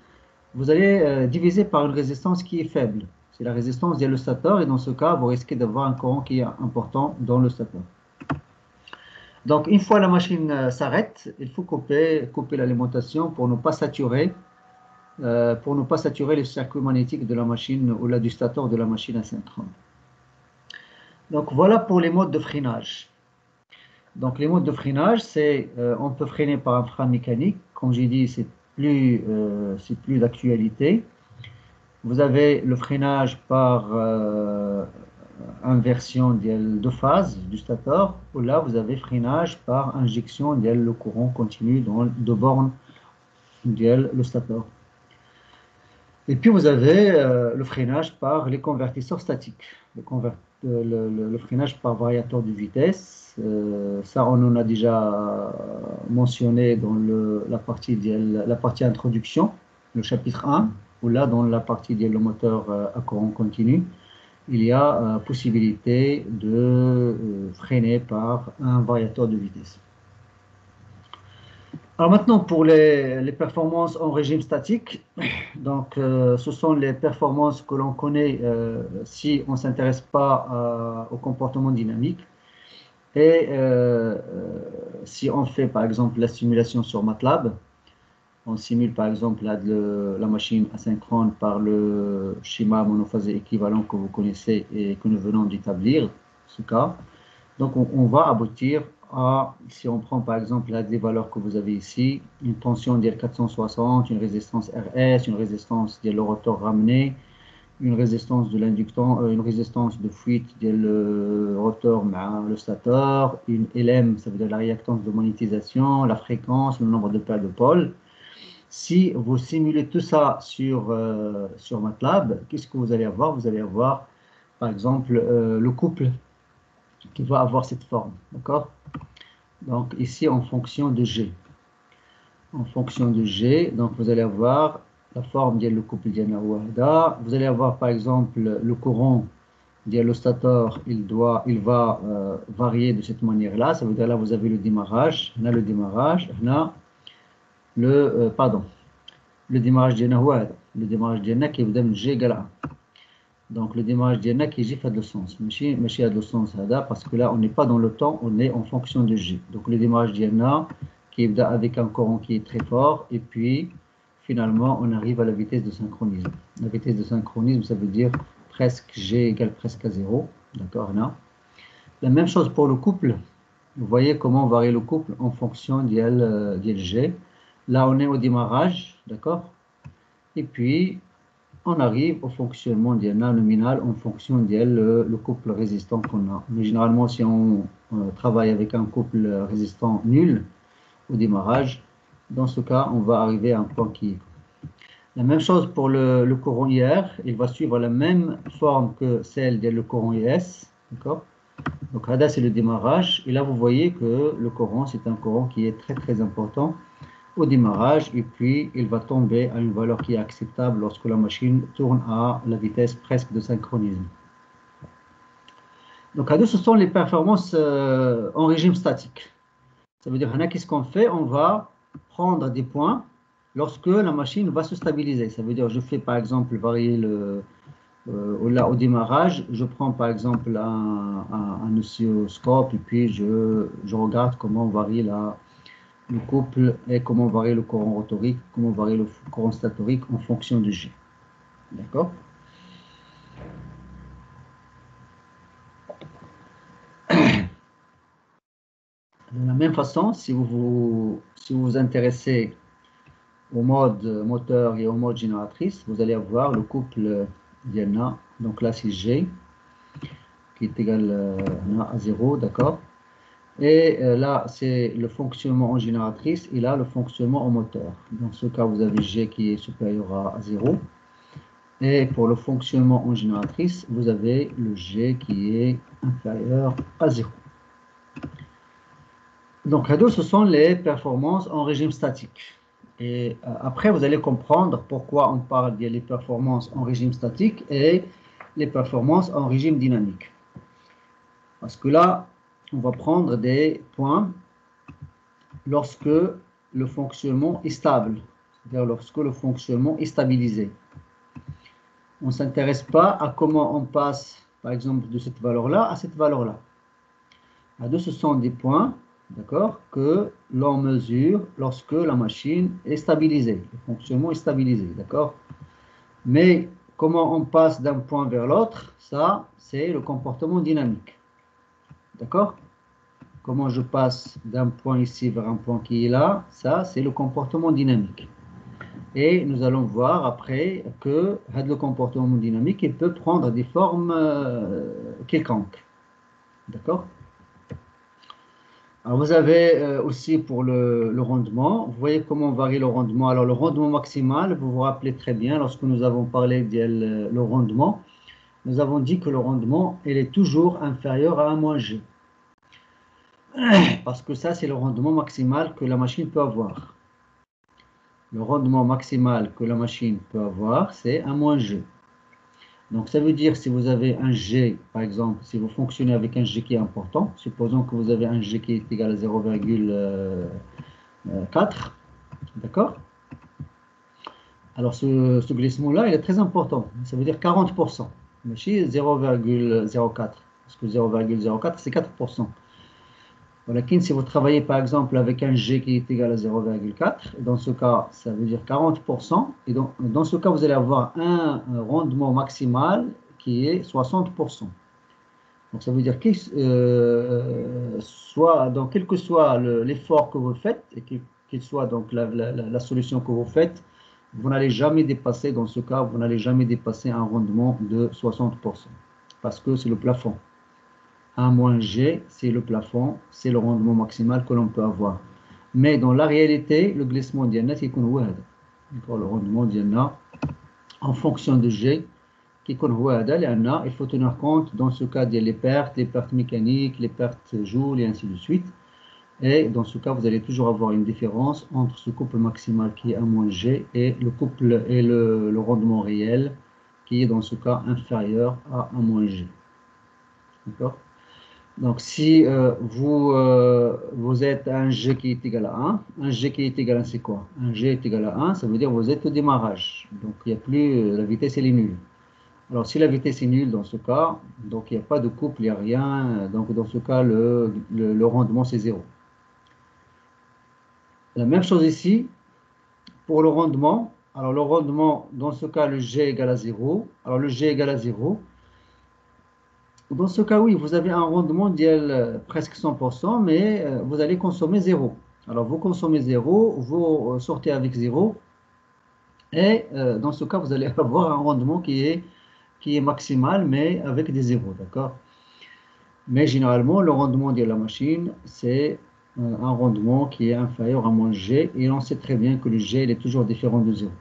vous allez diviser par une résistance qui est faible. C'est la résistance via le stator et dans ce cas, vous risquez d'avoir un courant qui est important dans le stator. Donc, une fois la machine s'arrête, il faut couper l'alimentation pour ne pas saturer les circuits magnétiques de la machine ou là, du stator de la machine asynchrone. Donc, voilà pour les modes de freinage. Donc, les modes de freinage, c'est on peut freiner par un frein mécanique. Comme j'ai dit, c'est plus d'actualité. Vous avez le freinage par inversion de phase du stator, ou là, vous avez freinage par injection le courant continu dans deux bornes le stator. Et puis, vous avez le freinage par les convertisseurs statiques. Le freinage par variateur de vitesse. Ça, on en a déjà mentionné dans la partie introduction, le chapitre 1, où là, dans la partie le moteur à courant continu, il y a possibilité de freiner par un variateur de vitesse. Alors maintenant, pour les performances en régime statique, donc ce sont les performances que l'on connaît si on ne s'intéresse pas au comportement dynamique. Et si on fait par exemple la simulation sur MATLAB, on simule par exemple la machine asynchrone par le schéma monophasé équivalent que vous connaissez et que nous venons d'établir, ce cas. Donc on va aboutir à, si on prend par exemple des valeurs que vous avez ici, une tension de 460, une résistance RS, une résistance de le rotor ramené, une résistance de l'inductant, une résistance de fuite le rotor, le stator, une LM, ça veut dire la réactance de magnétisation, la fréquence, le nombre de paires de pôles. Si vous simulez tout ça sur MATLAB, qu'est-ce que vous allez avoir? Vous allez avoir, par exemple, le couple qui va avoir cette forme, d'accord? Donc ici, en fonction de G. En fonction de G, donc vous allez avoir la forme de le couple de Wahda. Vous allez avoir, par exemple, le courant le stator, il va varier de cette manière-là. Ça veut dire là, vous avez le démarrage. On a le démarrage. On a le démarrage ديالنا هو هذا le démarrage ديالنا كيبدا من G égale 1. Donc le démarrage ديالنا كيجي في هذا le sens ماشي هذا le sens هذا parce que là on n'est pas dans le temps, on est en fonction de G. Donc le démarrage ديالنا كيبدا avec un courant qui est très fort et puis finalement on arrive à la vitesse de synchronisme. La vitesse de synchronisme, ça veut dire presque G égale presque à 0, d'accord là. La même chose pour le couple. Vous voyez comment varie le couple en fonction de G. Là, on est au démarrage, d'accord? Et puis, on arrive au fonctionnement nominal en fonction le couple résistant qu'on a. Mais généralement, si on travaille avec un couple résistant nul au démarrage, dans ce cas, on va arriver à un point qui est. La même chose pour le courant IR, il va suivre la même forme que celle du courant IS, d'accord? Donc, là, c'est le démarrage. Et là, vous voyez que le courant, c'est un courant qui est très, très important au démarrage et puis il va tomber à une valeur qui est acceptable lorsque la machine tourne à la vitesse presque de synchronisme. Donc, à deux, ce sont les performances en régime statique. Ça veut dire, qu'est-ce qu'on fait? On va prendre des points lorsque la machine va se stabiliser. Ça veut dire, je fais par exemple varier là, au démarrage, je prends par exemple un oscilloscope et puis je regarde comment varier le couple et comment varier le courant rotorique, comment varier le courant statorique en fonction du G. D'accord? De la même façon, si vous intéressez au mode moteur et au mode génératrice, vous allez avoir le couple d'INA, donc là c'est G, qui est égal à 0, d'accord? Et là, c'est le fonctionnement en génératrice et là, le fonctionnement en moteur. Dans ce cas, vous avez G qui est supérieur à 0. Et pour le fonctionnement en génératrice, vous avez le G qui est inférieur à 0. Donc, ce sont les performances en régime statique. Et après, vous allez comprendre pourquoi on parle des performances en régime statique et les performances en régime dynamique. Parce que là, on va prendre des points lorsque le fonctionnement est stable, c'est-à-dire lorsque le fonctionnement est stabilisé. On ne s'intéresse pas à comment on passe, par exemple, de cette valeur-là à cette valeur-là. Ce sont des points, d'accord, que l'on mesure lorsque la machine est stabilisée, le fonctionnement est stabilisé, d'accord. Mais comment on passe d'un point vers l'autre, ça, c'est le comportement dynamique, d'accord. Comment je passe d'un point ici vers un point qui est là, ça, c'est le comportement dynamique. Et nous allons voir après que le comportement dynamique, il peut prendre des formes quelconques. D'accord? Alors, vous avez aussi pour le rendement, vous voyez comment varie le rendement. Alors, le rendement maximal, vous vous rappelez très bien, lorsque nous avons parlé le rendement, nous avons dit que le rendement, il est toujours inférieur à 1 moins G. Parce que ça, c'est le rendement maximal que la machine peut avoir. Le rendement maximal que la machine peut avoir, c'est 1 moins G. Donc, ça veut dire si vous avez un G, par exemple, si vous fonctionnez avec un G qui est important, supposons que vous avez un G qui est égal à 0,4, d'accord? Alors, ce glissement-là, il est très important. Ça veut dire 40%. Mais chez 0,04, parce que 0,04, c'est 4%. Voilà, si vous travaillez par exemple avec un G qui est égal à 0,4, dans ce cas, ça veut dire 40%, et dans ce cas, vous allez avoir un rendement maximal qui est 60%. Donc, ça veut dire que, quel que soit l'effort que vous faites, et qu'il soit donc la solution que vous faites, vous n'allez jamais dépasser, dans ce cas, vous n'allez jamais dépasser un rendement de 60%, parce que c'est le plafond. 1 moins G, c'est le plafond, c'est le rendement maximal que l'on peut avoir. Mais dans la réalité, le glissement d'Yanna, c'est qu'on voit le rendement d'Yanna en fonction de G, il faut tenir compte dans ce cas des pertes mécaniques, les pertes joules et ainsi de suite. Et dans ce cas, vous allez toujours avoir une différence entre ce couple maximal qui est 1 moins G et le couple et le rendement réel qui est dans ce cas inférieur à 1 moins G. D'accord? Donc, si vous êtes à un G qui est égal à 1, un G qui est égal à c'est quoi? Un G est égal à 1, ça veut dire que vous êtes au démarrage. Donc, il n'y a plus, la vitesse elle est nulle. Alors, si la vitesse est nulle dans ce cas, donc il n'y a pas de couple, il n'y a rien. Donc, dans ce cas, le rendement c'est 0. La même chose ici, pour le rendement. Alors, le rendement, dans ce cas, le G égale à 0. Alors, le G égale à 0. Dans ce cas, oui, vous avez un rendement d'IL presque 100%, mais vous allez consommer 0. Alors, vous consommez 0, vous sortez avec 0, et dans ce cas, vous allez avoir un rendement qui est maximal, mais avec des zéros, d'accord? Mais généralement, le rendement de la machine, c'est un rendement qui est inférieur à moins G, et on sait très bien que le G, il est toujours différent de 0.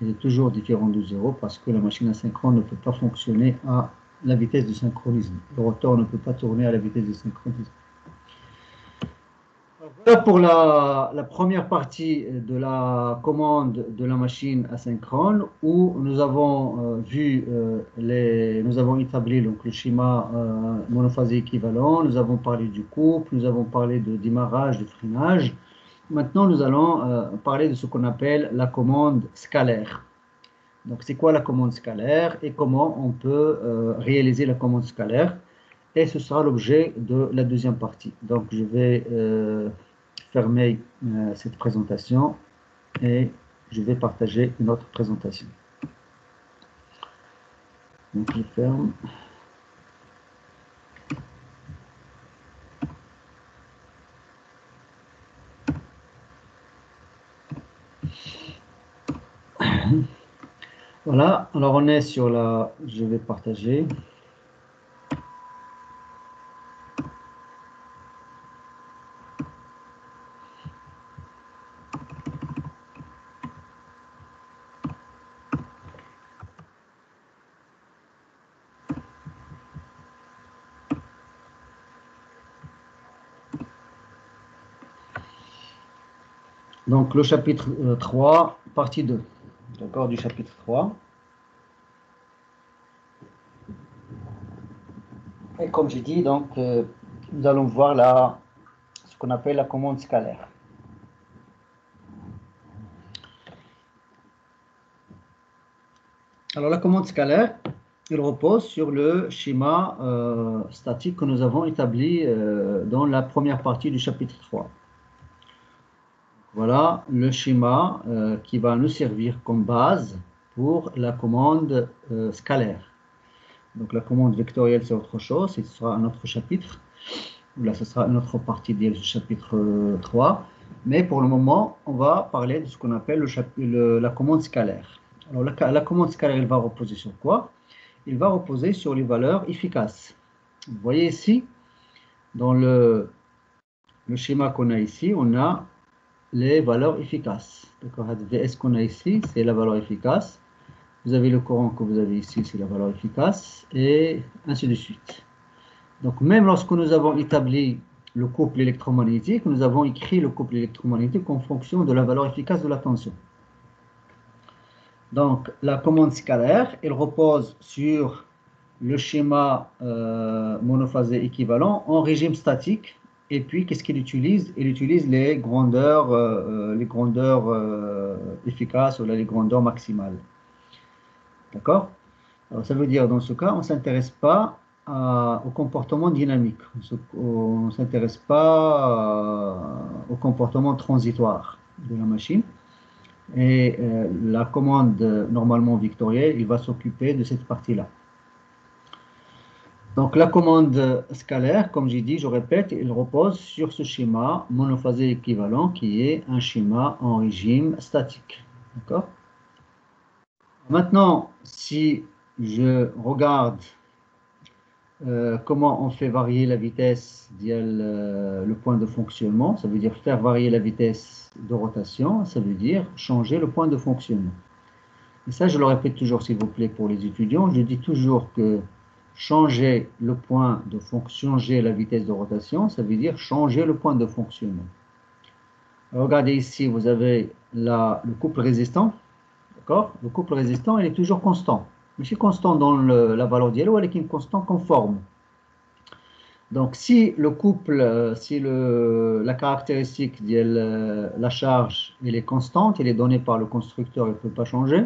Il est toujours différent de 0 parce que la machine asynchrone ne peut pas fonctionner à la vitesse du synchronisme. Le rotor ne peut pas tourner à la vitesse du synchronisme. Ça pour la première partie de la commande de la machine asynchrone où nous avons nous avons établi donc, le schéma monophasé équivalent, nous avons parlé du couple, nous avons parlé de démarrage, de freinage. Maintenant, nous allons parler de ce qu'on appelle la commande scalaire. Donc, c'est quoi la commande scalaire et comment on peut réaliser la commande scalaire? Et ce sera l'objet de la deuxième partie. Donc, je vais fermer cette présentation et je vais partager une autre présentation. Donc, je ferme. Voilà, alors on est sur la... Je vais partager. Donc, le chapitre 3, partie 2. D'accord, du chapitre 3. Et comme j'ai dit, donc, nous allons voir ce qu'on appelle la commande scalaire. Alors, la commande scalaire, elle repose sur le schéma statique que nous avons établi dans la première partie du chapitre 3. Voilà le schéma qui va nous servir comme base pour la commande scalaire. Donc la commande vectorielle, c'est autre chose, ce sera un autre chapitre. Là, ce sera une autre partie du chapitre 3. Mais pour le moment, on va parler de ce qu'on appelle la commande scalaire. Alors la commande scalaire, elle va reposer sur quoi? Il va reposer sur les valeurs efficaces. Vous voyez ici, dans le schéma qu'on a ici, on a les valeurs efficaces. D'accord, VS qu'on a ici, c'est la valeur efficace. Vous avez le courant que vous avez ici, c'est la valeur efficace, et ainsi de suite. Donc, même lorsque nous avons établi le couple électromagnétique, nous avons écrit le couple électromagnétique en fonction de la valeur efficace de la tension. Donc, la commande scalaire, elle repose sur le schéma monophasé équivalent en régime statique. Et puis, qu'est-ce qu'il utilise? Il utilise les grandeurs efficaces ou les grandeurs maximales. D'accord? Alors, ça veut dire, dans ce cas, on ne s'intéresse pas au comportement dynamique. On ne s'intéresse pas au comportement transitoire de la machine. Et la commande, normalement vectorielle, il va s'occuper de cette partie-là. Donc, la commande scalaire, comme j'ai dit, je répète, il repose sur ce schéma monophasé équivalent qui est un schéma en régime statique. D'accord? Maintenant, si je regarde comment on fait varier la vitesse via le point de fonctionnement, ça veut dire faire varier la vitesse de rotation, ça veut dire changer le point de fonctionnement. Et ça, je le répète toujours, s'il vous plaît, pour les étudiants, je dis toujours que changer le point de fonction, changer la vitesse de rotation, ça veut dire changer le point de fonctionnement. Regardez ici, vous avez le couple résistant. D'accord? Le couple résistant, il est toujours constant. Mais c'est constant dans la valeur d'ILO, elle est une constante conforme. Donc, si le couple, si la caractéristique de la charge, elle est constante, elle est donnée par le constructeur, elle ne peut pas changer.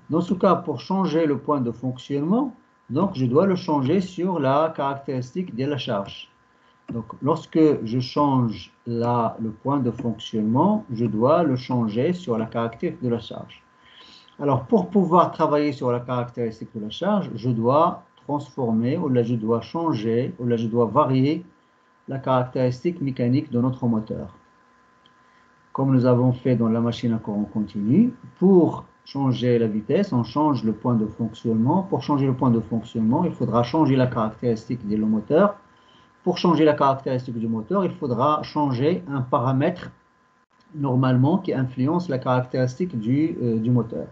Dans ce cas, pour changer le point de fonctionnement, donc je dois le changer sur la caractéristique de la charge. Donc, lorsque je change le point de fonctionnement, je dois le changer sur la caractéristique de la charge. Alors, pour pouvoir travailler sur la caractéristique de la charge, je dois transformer, ou là je dois changer, ou là je dois varier la caractéristique mécanique de notre moteur. Comme nous avons fait dans la machine à courant continu, pour changer la vitesse, on change le point de fonctionnement. Pour changer le point de fonctionnement, il faudra changer la caractéristique du moteur. Pour changer la caractéristique du moteur, il faudra changer un paramètre normalement qui influence la caractéristique du moteur.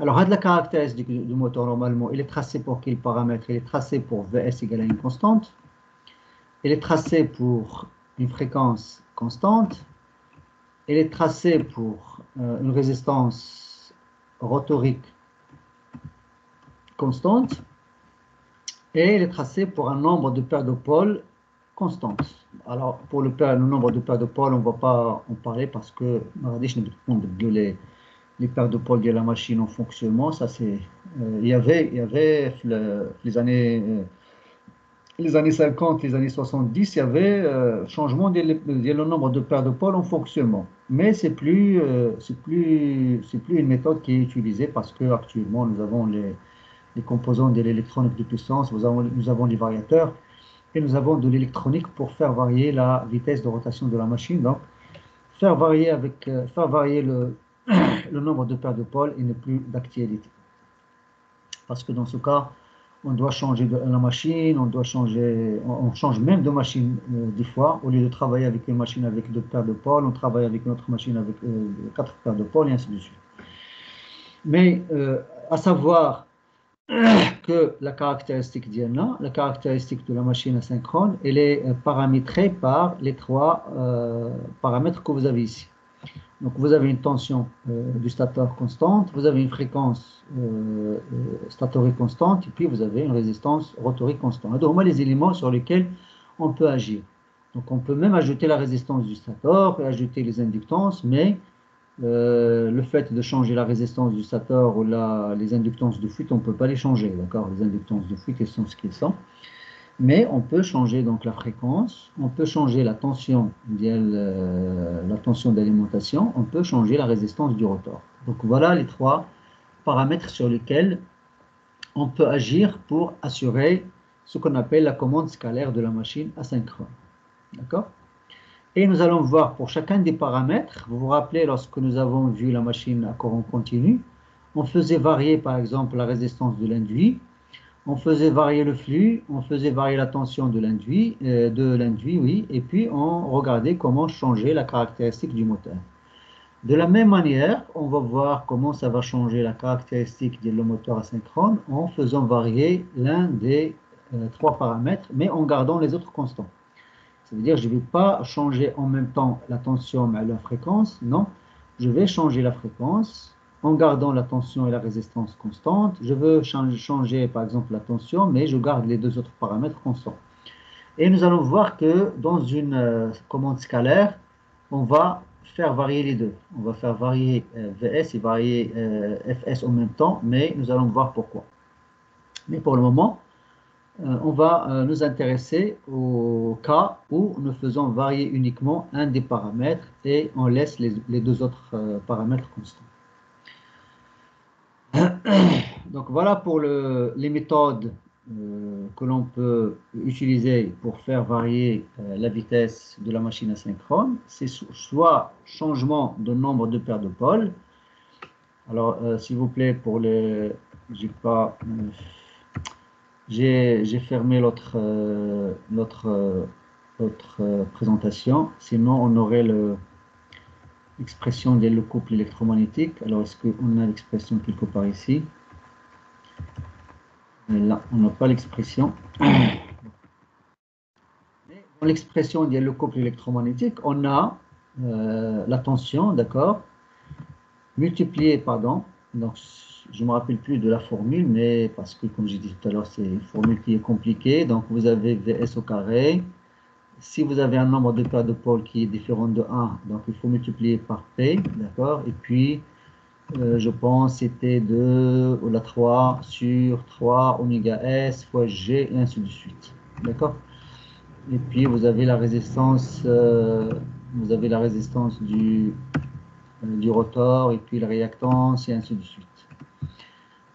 Alors, la caractéristique du moteur normalement, il est tracé pour quel paramètre? Il est tracé pour Vs égale à une constante. Il est tracé pour une fréquence constante. Elle est tracée pour une résistance rotorique constante et elle est tracée pour un nombre de paires de pôles constante. Alors, pour le nombre de paires de pôles, on ne va pas en parler parce que les paires de pôles de la machine en fonctionnement, ça c'est. Il y avait les années 50, les années 70, il y avait changement le nombre de paires de pôles en fonctionnement. Mais c'est plus une méthode qui est utilisée parce que actuellement nous avons les composants de l'électronique de puissance, nous avons les variateurs et nous avons de l'électronique pour faire varier la vitesse de rotation de la machine. Donc, faire varier le nombre de paires de pôles et ne plus d'actualité. Parce que dans ce cas, on doit changer la machine, on change même de machine des fois. Au lieu de travailler avec une machine avec 2 paires de pôles, on travaille avec une autre machine avec 4 paires de pôles et ainsi de suite. Mais à savoir que la caractéristique d'IANA, la caractéristique de la machine asynchrone, elle est paramétrée par les 3 paramètres que vous avez ici. Donc vous avez une tension du stateur constante, vous avez une fréquence statorique constante, et puis vous avez une résistance rotorique constante. Donc on a les éléments sur lesquels on peut agir. Donc on peut même ajouter la résistance du stator, et ajouter les inductances, mais le fait de changer la résistance du stator ou les inductances de fuite, on ne peut pas les changer, d'accord? Les inductances de fuite, elles sont ce qu'elles sont. Mais on peut changer donc la fréquence, on peut changer la tension d'alimentation, on peut changer la résistance du rotor. Donc voilà les 3 paramètres sur lesquels on peut agir pour assurer ce qu'on appelle la commande scalaire de la machine asynchrone. D'accord? Et nous allons voir pour chacun des paramètres, vous vous rappelez lorsque nous avons vu la machine à courant continu, on faisait varier par exemple la résistance de l'induit, on faisait varier le flux, on faisait varier la tension de l'induit, oui, et puis on regardait comment changer la caractéristique du moteur. De la même manière, on va voir comment ça va changer la caractéristique du moteur asynchrone en faisant varier l'un des 3 paramètres, mais en gardant les autres constants. Ça veut dire que je ne vais pas changer en même temps la tension et la fréquence, non, je vais changer la fréquence en gardant la tension et la résistance constantes. Je veux changer par exemple la tension, mais je garde les 2 autres paramètres constants. Et nous allons voir que dans une commande scalaire, on va faire varier les deux. On va faire varier VS et varier FS en même temps, mais nous allons voir pourquoi. Mais pour le moment, on va nous intéresser au cas où nous faisons varier uniquement un des paramètres et on laisse les 2 autres paramètres constants. Donc voilà pour les méthodes que l'on peut utiliser pour faire varier la vitesse de la machine asynchrone. C'est soit changement de nombre de paires de pôles. Alors s'il vous plaît, pour les... J'ai fermé l'autre présentation, sinon on aurait l'expression le couple électromagnétique. Alors est-ce qu'on a l'expression quelque part ici? Là, on n'a pas l'expression. Dans l'expression le couple électromagnétique, on a la tension, d'accord, multipliée, pardon, donc je ne me rappelle plus de la formule, mais parce que, comme j'ai dit tout à l'heure, c'est une formule qui est compliquée. Donc, vous avez Vs au carré. Si vous avez un nombre de paires de pôles qui est différent de 1, donc il faut multiplier par P, d'accord? Et puis, je pense c'était 2 ou la 3 sur 3 oméga S fois G, et ainsi de suite. D'accord? Et puis, vous avez la résistance, du rotor, et puis la réactance, et ainsi de suite.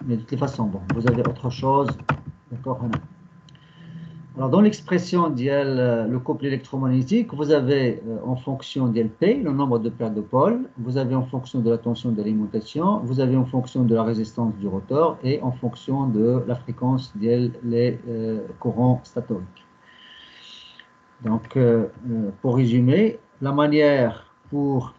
Mais de toute façon, bon, vous avez autre chose. D'accord? Alors, dans l'expression le couple électromagnétique, vous avez en fonction d'LP, le nombre de paires de pôles, vous avez en fonction de la tension d'alimentation, vous avez en fonction de la résistance du rotor et en fonction de la fréquence des courants statoriques. Donc, pour résumer, la manière pour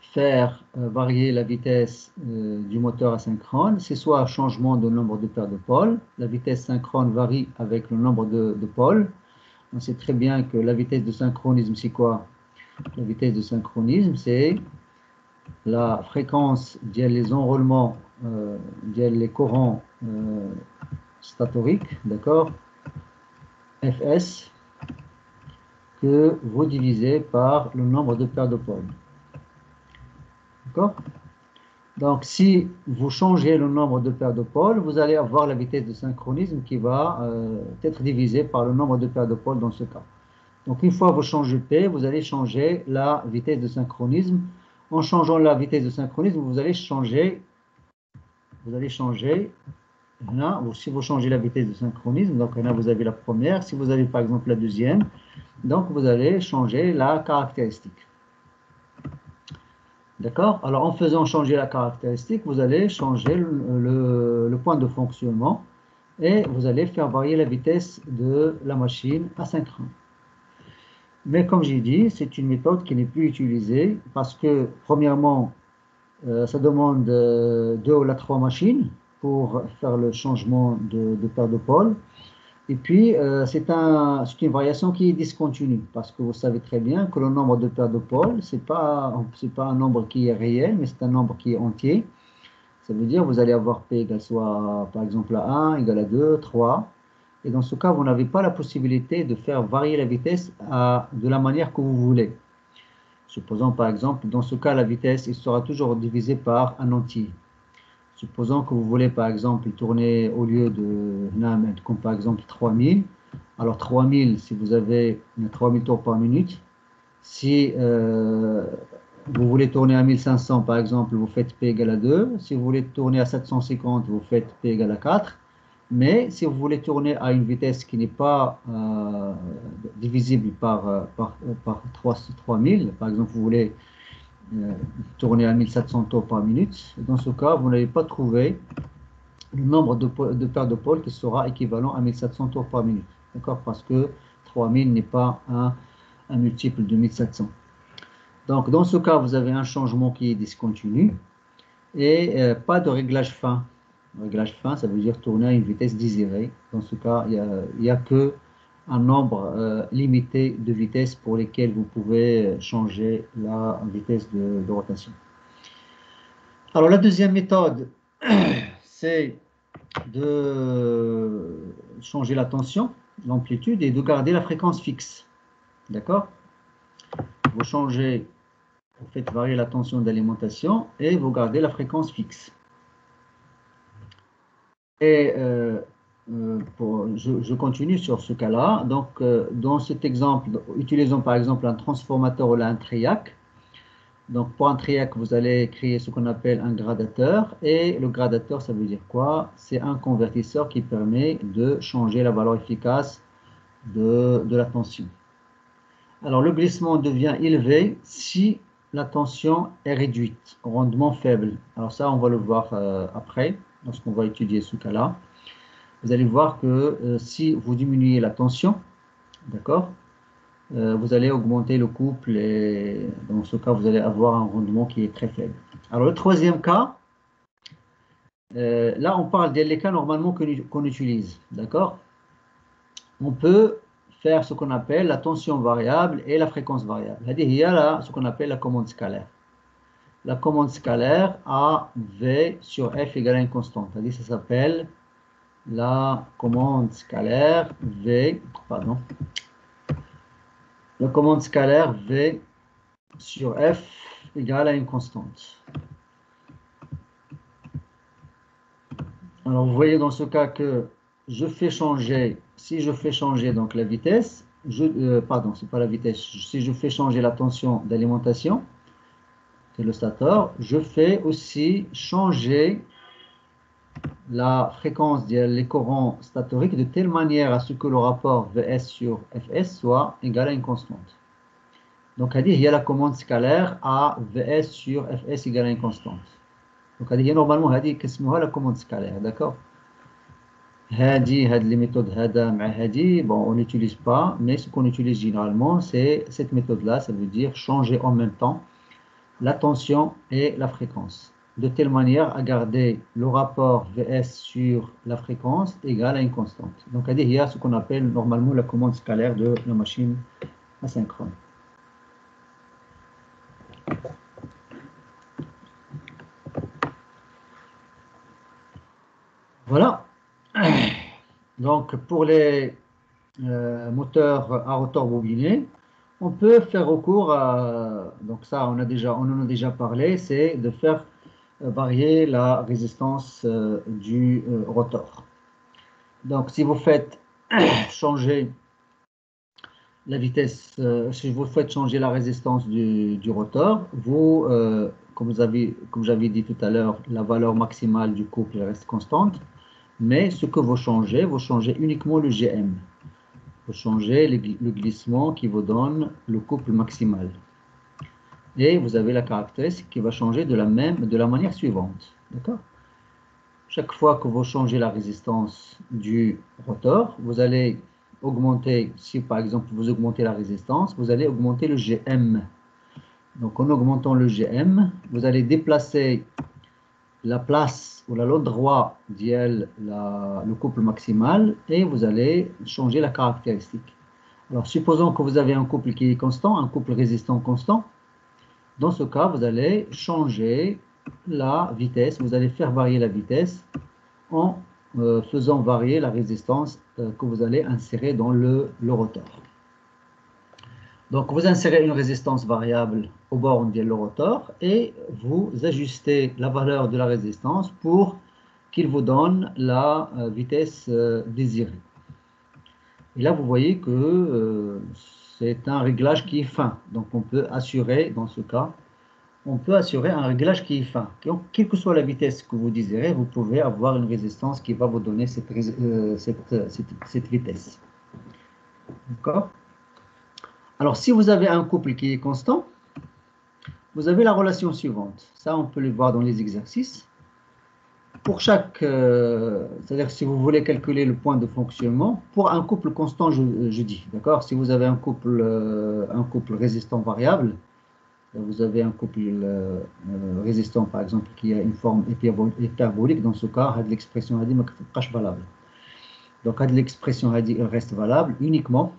faire varier la vitesse du moteur asynchrone, c'est soit un changement de nombre de paires de pôles. La vitesse synchrone varie avec le nombre de pôles. On sait très bien que la vitesse de synchronisme, c'est quoi? La vitesse de synchronisme, c'est la fréquence les enrôlements, les courants statoriques, d'accord? Fs, que vous divisez par le nombre de paires de pôles. D'accord? Donc, si vous changez le nombre de paires de pôles, vous allez avoir la vitesse de synchronisme qui va être divisée par le nombre de paires de pôles dans ce cas. Donc, une fois que vous changez P, vous allez changer la vitesse de synchronisme. En changeant la vitesse de synchronisme, vous allez changer, là, si vous changez la vitesse de synchronisme, donc là, vous avez la première. Si vous avez par exemple la deuxième, donc vous allez changer la caractéristique. D'accord? Alors, en faisant changer la caractéristique, vous allez changer le point de fonctionnement et vous allez faire varier la vitesse de la machine asynchrone. Mais comme j'ai dit, c'est une méthode qui n'est plus utilisée parce que, premièrement, ça demande 2 ou 3 machines pour faire le changement de paire de pôle. Et puis, c'est une variation qui est discontinue parce que vous savez très bien que le nombre de paires de pôles, ce n'est pas un nombre qui est réel, mais c'est un nombre qui est entier. Ça veut dire que vous allez avoir P égale soit, par exemple, à 1, égale à 2, 3. Et dans ce cas, vous n'avez pas la possibilité de faire varier la vitesse de la manière que vous voulez. Supposons, par exemple, dans ce cas, la vitesse il sera toujours divisée par un entier. Supposons que vous voulez, par exemple, tourner au lieu de, comme par exemple 3000. Alors 3000, si vous avez 3000 tours par minute, si vous voulez tourner à 1500, par exemple, vous faites P égale à 2. Si vous voulez tourner à 750, vous faites P égale à 4. Mais si vous voulez tourner à une vitesse qui n'est pas divisible par 3000, par exemple, vous voulez tourner à 1700 tours par minute, dans ce cas, vous n'allez pas trouver le nombre de paires de pôles qui sera équivalent à 1700 tours par minute. D'accord? Parce que 3000 n'est pas un multiple de 1700. Donc, dans ce cas, vous avez un changement qui est discontinu et pas de réglage fin. Réglage fin, ça veut dire tourner à une vitesse désirée. Dans ce cas, il n'y a que un nombre limité de vitesses pour lesquelles vous pouvez changer la vitesse de rotation. Alors, la deuxième méthode, c'est de changer la tension, l'amplitude et de garder la fréquence fixe. D'accord? Vous changez, vous faites varier la tension d'alimentation et vous gardez la fréquence fixe. Et je continue sur ce cas-là. Donc, dans cet exemple, utilisons par exemple un transformateur ou un triac. Donc, pour un triac, vous allez créer ce qu'on appelle un gradateur. Et le gradateur, ça veut dire quoi? C'est un convertisseur qui permet de changer la valeur efficace de la tension. Alors, le glissement devient élevé si la tension est réduite, au rendement faible. Alors ça, on va le voir après, lorsqu'on va étudier ce cas-là. Vous allez voir que si vous diminuez la tension, d'accord, vous allez augmenter le couple et dans ce cas, vous allez avoir un rendement qui est très faible. Alors, le troisième cas, là, on parle des cas normalement qu'on utilise, d'accord? On peut faire ce qu'on appelle la tension variable et la fréquence variable. Il y a là ce qu'on appelle la commande scalaire. La commande scalaire AV sur F égale à une constante. C'est-à-dire ça s'appelle la commande scalaire V, pardon, la commande scalaire V sur F égale à une constante. Alors vous voyez dans ce cas que je fais changer, si je fais changer donc la vitesse, pardon, c'est pas la vitesse, si je fais changer la tension d'alimentation, c'est le stator, je fais aussi changer la fréquence des courants statoriques de telle manière à ce que le rapport Vs sur Fs soit égal à une constante. Donc, il y a la commande scalaire à Vs sur Fs égale à une constante. Donc, il y a normalement la commande scalaire, d'accord? Les méthodes bon, on n'utilise pas, mais ce qu'on utilise généralement, c'est cette méthode-là, ça veut dire changer en même temps la tension et la fréquence. de telle manière à garder le rapport VS sur la fréquence égal à une constante. Donc, il y a ce qu'on appelle normalement la commande scalaire de la machine asynchrone. Voilà. Donc, pour les moteurs à rotor bobiné, on peut faire recours à, donc ça on en a déjà parlé, c'est de faire varier la résistance du rotor. Donc, si vous faites changer la vitesse, si vous faites changer la résistance du rotor, vous, comme j'avais dit tout à l'heure, la valeur maximale du couple reste constante, mais ce que vous changez uniquement le GM. Vous changez le glissement qui vous donne le couple maximal. Et vous avez la caractéristique qui va changer de la manière suivante. D'accord? Chaque fois que vous changez la résistance du rotor, vous allez augmenter, si par exemple vous augmentez la résistance, vous allez augmenter le GM. Donc en augmentant le GM, vous allez déplacer la place ou l'endroit d'IL, le couple maximal, et vous allez changer la caractéristique. Alors supposons que vous avez un couple qui est constant, un couple résistant constant. Dans ce cas, vous allez changer la vitesse, vous allez faire varier la vitesse en faisant varier la résistance que vous allez insérer dans le rotor. Donc, vous insérez une résistance variable au bord de le rotor et vous ajustez la valeur de la résistance pour qu'il vous donne la vitesse désirée. Et là, vous voyez que c'est un réglage qui est fin. Donc, on peut assurer, dans ce cas, on peut assurer un réglage qui est fin. Donc, quelle que soit la vitesse que vous désirez, vous pouvez avoir une résistance qui va vous donner cette vitesse. D'accord? Alors, si vous avez un couple qui est constant, vous avez la relation suivante. Ça, on peut le voir dans les exercices. Pour chaque, c'est-à-dire si vous voulez calculer le point de fonctionnement, pour un couple constant, je dis, d'accord? Si vous avez un couple résistant variable, vous avez un couple résistant, par exemple, qui a une forme hyperbolique, dans ce cas, l'expression hadi ne pas valable. Donc, l'expression hadi reste valable uniquement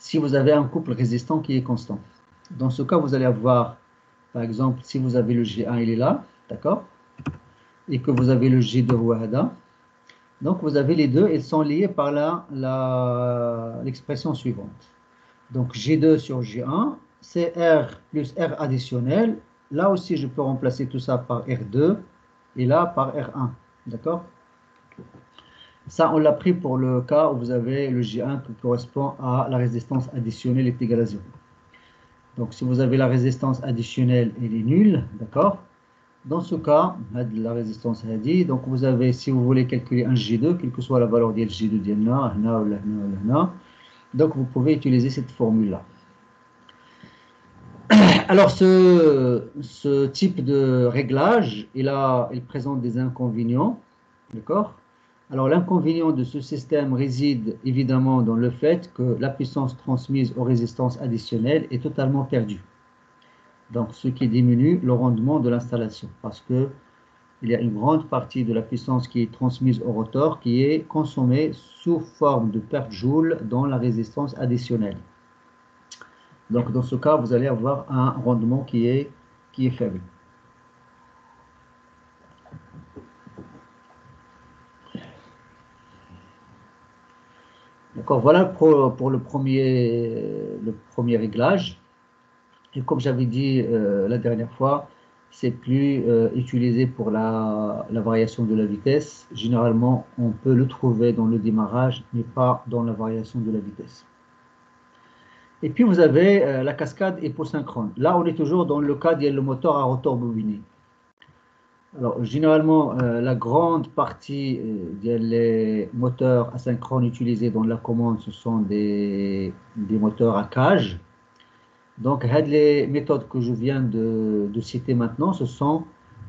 si vous avez un couple résistant qui est constant. Dans ce cas, vous allez avoir, par exemple, si vous avez le G1, il est là, d'accord? Et que vous avez le G2 Wahada. Donc, vous avez les deux, ils sont liés par l'expression suivante. Donc, G2 sur G1, c'est R plus R additionnel. Là aussi, je peux remplacer tout ça par R2 et là par R1. D'accord? Ça, on l'a pris pour le cas où vous avez le G1 qui correspond à la résistance additionnelle est égale à 0. Donc, si vous avez la résistance additionnelle, elle est nulle. D'accord? Dans ce cas, la résistance a dit, donc vous avez, si vous voulez calculer un G2, quelle que soit la valeur de G2 d'Yana, donc vous pouvez utiliser cette formule-là. Alors, ce type de réglage, il présente des inconvénients, d'accord? Alors, l'inconvénient de ce système réside évidemment dans le fait que la puissance transmise aux résistances additionnelles est totalement perdue. Donc, ce qui diminue le rendement de l'installation, parce que il y a une grande partie de la puissance qui est transmise au rotor qui est consommée sous forme de perte joule dans la résistance additionnelle. Donc, dans ce cas, vous allez avoir un rendement qui est faible. D'accord, voilà pour le premier réglage. Et comme j'avais dit la dernière fois, c'est plus utilisé pour la variation de la vitesse. Généralement, on peut le trouver dans le démarrage, mais pas dans la variation de la vitesse. Et puis, vous avez la cascade hyposynchrone. Là, on est toujours dans le cas du moteur à rotor bobiné. Alors, généralement, la grande partie des moteurs asynchrones utilisés dans la commande, ce sont des moteurs à cage. Donc, les méthodes que je viens de citer maintenant, ce sont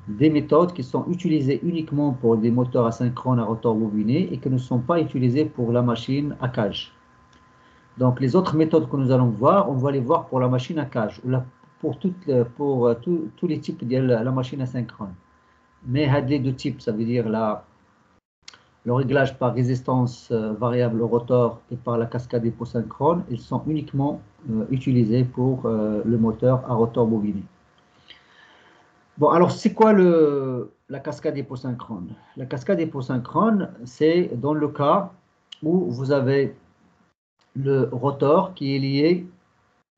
des méthodes qui sont utilisées uniquement pour des moteurs asynchrones à rotor bobiné et qui ne sont pas utilisées pour la machine à cage. Donc, les autres méthodes que nous allons voir, on va les voir pour la machine à cage, où tous les types de la machine asynchrone. Mais les deux types, ça veut dire le réglage par résistance variable au rotor et par la cascade hyposynchrone, ils sont uniquement utilisés pour le moteur à rotor bobiné. Bon, alors c'est quoi la cascade hyposynchrone? La cascade hyposynchrone, c'est dans le cas où vous avez le rotor qui est lié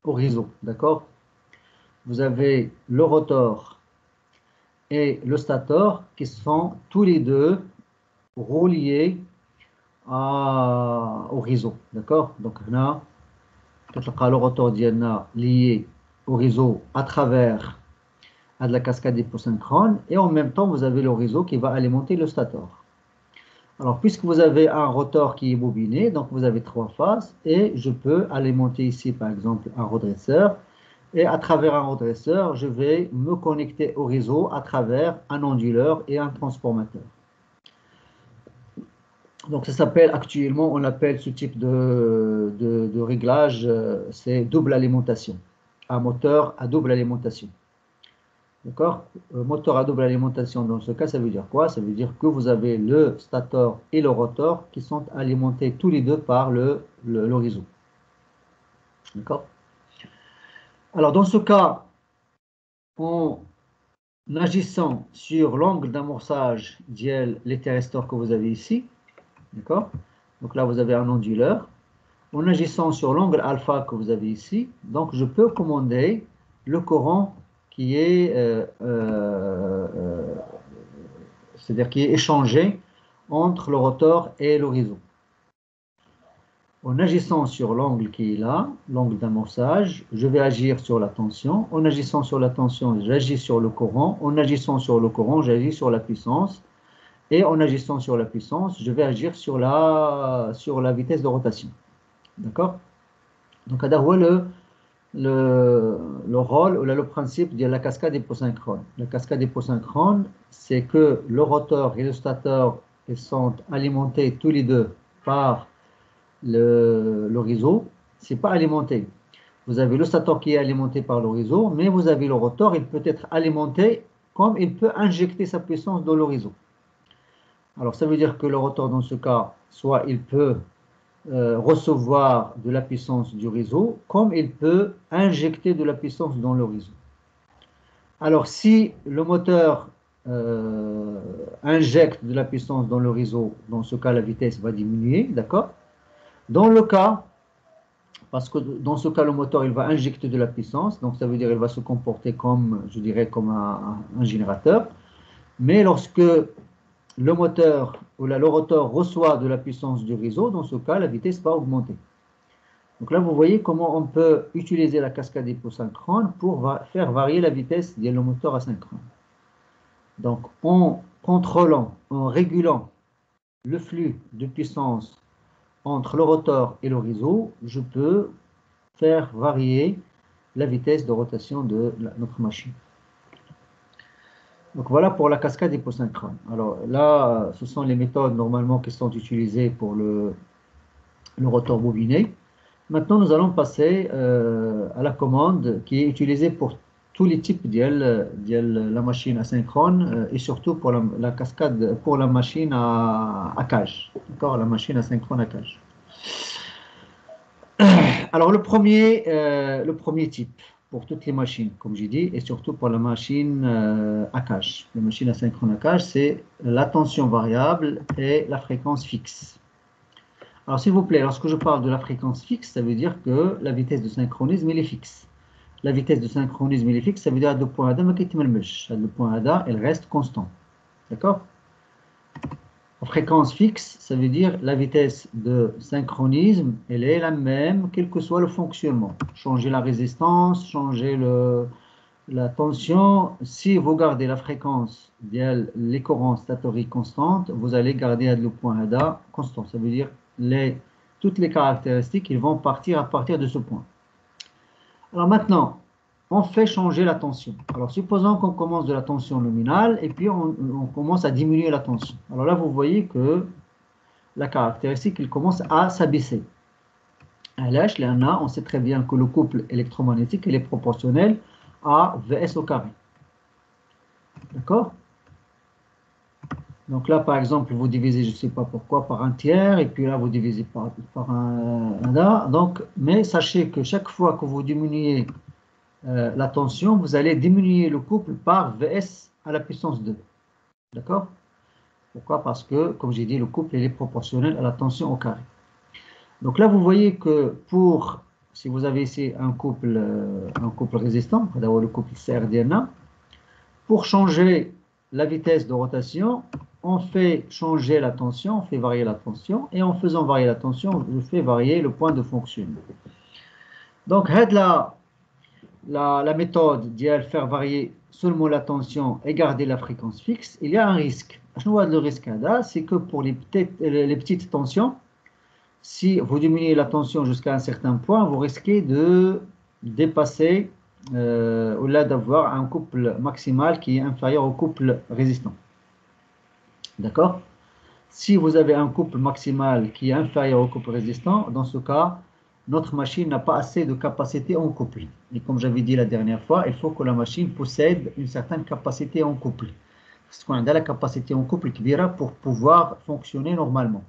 au réseau, d'accord? Vous avez le rotor et le stator qui sont tous les deux reliés au réseau, d'accord? Donc là, le rotor lié au réseau à travers de la cascade hyposynchrone et en même temps vous avez le réseau qui va alimenter le stator. Alors puisque vous avez un rotor qui est bobiné, donc vous avez trois phases et je peux alimenter ici par exemple un redresseur et à travers un redresseur je vais me connecter au réseau à travers un onduleur et un transformateur. Donc ça s'appelle actuellement, on appelle ce type de réglage, c'est double alimentation, un moteur à double alimentation. D'accord? Moteur à double alimentation, dans ce cas, ça veut dire quoi? Ça veut dire que vous avez le stator et le rotor qui sont alimentés tous les deux par le réseau. D'accord? Alors, dans ce cas, en agissant sur l'angle d'amorçage l'éthérestor que vous avez ici, d'accord? Donc là, vous avez un onduleur. En agissant sur l'angle alpha que vous avez ici, donc je peux commander le courant qui est, c'est-à-dire qui est échangé entre le rotor et le réseau. En agissant sur l'angle qui est là, l'angle d'amorçage, je vais agir sur la tension. En agissant sur la tension, j'agis sur le courant. En agissant sur le courant, j'agis sur la puissance. Et en agissant sur la puissance, je vais agir sur la vitesse de rotation. D'accord? Donc, le rôle ou le principe de la cascade hyposynchrone. La cascade hyposynchrone, c'est que le rotor et le stator ils sont alimentés tous les deux par le réseau. Ce n'est pas alimenté. Vous avez le stator qui est alimenté par le réseau, mais vous avez le rotor, il peut être alimenté comme il peut injecter sa puissance dans le réseau. Alors ça veut dire que le rotor dans ce cas, soit il peut recevoir de la puissance du réseau, comme il peut injecter de la puissance dans le réseau. Alors, si le moteur injecte de la puissance dans le réseau, dans ce cas, la vitesse va diminuer, d'accord? Dans le cas, parce que dans ce cas, le moteur, il va injecter de la puissance, donc ça veut dire qu'il va se comporter comme, je dirais, comme un générateur. Mais lorsque le moteur ou le rotor reçoit de la puissance du réseau, dans ce cas, la vitesse va augmenter. Donc là, vous voyez comment on peut utiliser la cascade hyposynchrone pour faire varier la vitesse du moteur asynchrone. Donc, en contrôlant, en régulant le flux de puissance entre le rotor et le réseau, je peux faire varier la vitesse de rotation de notre machine. Donc voilà pour la cascade hyposynchrone. Alors là, ce sont les méthodes normalement qui sont utilisées pour le rotor bobiné. Maintenant, nous allons passer à la commande qui est utilisée pour tous les types de la machine asynchrone et surtout pour la cascade, pour la machine à cage. D'accord, la machine asynchrone à cage. Alors, le premier type pour toutes les machines, comme j'ai dit, et surtout pour la machine à cage. La machine asynchrone à cage, c'est la tension variable et la fréquence fixe. Alors, s'il vous plaît, lorsque je parle de la fréquence fixe, ça veut dire que la vitesse de synchronisme, elle est fixe. La vitesse de synchronisme, elle est fixe, ça veut dire que le point A, le point A, elle reste constant. D'accord? La fréquence fixe, ça veut dire la vitesse de synchronisme, elle est la même, quel que soit le fonctionnement. Changer la résistance, changer la tension. Si vous gardez la fréquence via les courants statoriques constantes, vous allez garder le point A constant. Ça veut dire toutes les caractéristiques, ils vont partir à partir de ce point. Alors maintenant, on fait changer la tension. Alors supposons qu'on commence de la tension nominale et puis on commence à diminuer la tension. Alors là, vous voyez que la caractéristique, il commence à s'abaisser. À l'âge, on sait très bien que le couple électromagnétique il est proportionnel à Vs au carré. D'accord? Donc là, par exemple, vous divisez, je ne sais pas pourquoi, par un tiers, et puis là, vous divisez par un A. Donc, mais sachez que chaque fois que vous diminuez la tension, vous allez diminuer le couple par Vs à la puissance 2. D'accord? Pourquoi? Parce que, comme j'ai dit, le couple il est proportionnel à la tension au carré. Donc là, vous voyez que si vous avez ici un couple résistant, d'abord le couple CRDNA, pour changer la vitesse de rotation, on fait changer la tension, on fait varier la tension, et en faisant varier la tension, je fais varier le point de fonctionnement. Donc, la méthode d'y faire varier seulement la tension et garder la fréquence fixe, il y a un risque. Le risque, c'est que pour les petites tensions, si vous diminuez la tension jusqu'à un certain point, vous risquez de dépasser, au-delà d'avoir un couple maximal qui est inférieur au couple résistant. D'accord? Si vous avez un couple maximal qui est inférieur au couple résistant, dans ce cas, notre machine n'a pas assez de capacité en couple. Et comme j'avais dit la dernière fois, il faut que la machine possède une certaine capacité en couple. Parce qu'on a la capacité en couple qui dira pour pouvoir fonctionner normalement.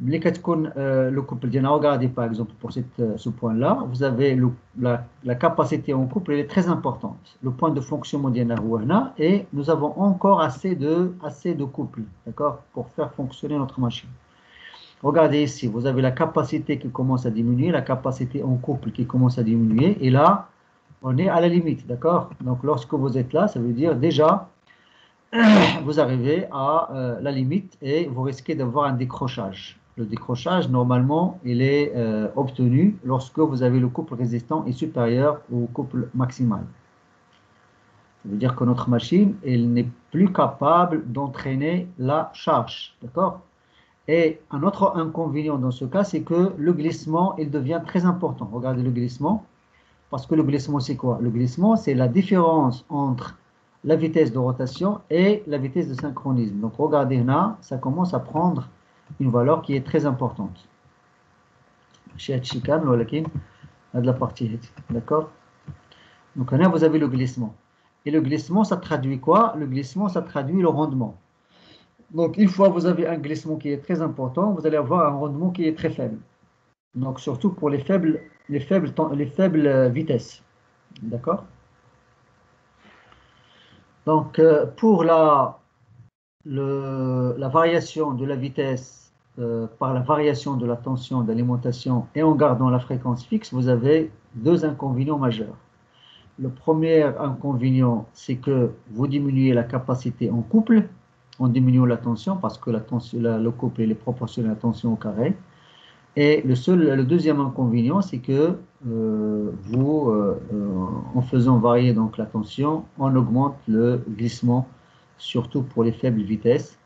Le couple d'Yana, regardez par exemple pour ce point-là, vous avez la capacité en couple, elle est très importante. Le point de fonctionnement d'Yana et nous avons encore assez de couple, d'accord, pour faire fonctionner notre machine. Regardez ici, vous avez la capacité qui commence à diminuer, la capacité en couple qui commence à diminuer, et là, on est à la limite, d'accord? Donc lorsque vous êtes là, ça veut dire déjà, vous arrivez à la limite et vous risquez d'avoir un décrochage. Le décrochage, normalement, il est obtenu lorsque vous avez le couple résistant est supérieur au couple maximal. Ça veut dire que notre machine, elle n'est plus capable d'entraîner la charge. D'accord? Et un autre inconvénient dans ce cas, c'est que le glissement, il devient très important. Regardez le glissement. Parce que le glissement, c'est quoi? Le glissement, c'est la différence entre la vitesse de rotation et la vitesse de synchronisme. Donc, regardez là, ça commence à prendre une valeur qui est très importante. Chez Chican, de la partie. D'accord? Donc, là, vous avez le glissement. Et le glissement, ça traduit quoi? Le glissement, ça traduit le rendement. Donc, une fois que vous avez un glissement qui est très important, vous allez avoir un rendement qui est très faible. Donc, surtout pour les faibles vitesses. D'accord? Donc, pour la variation de la vitesse par la variation de la tension d'alimentation et en gardant la fréquence fixe, vous avez deux inconvénients majeurs. Le premier inconvénient, c'est que vous diminuez la capacité en couple, en diminuant la tension, parce que le couple est proportionnel à la tension au carré. Et le deuxième inconvénient, c'est que en faisant varier donc la tension, on augmente le glissement, surtout pour les faibles vitesses.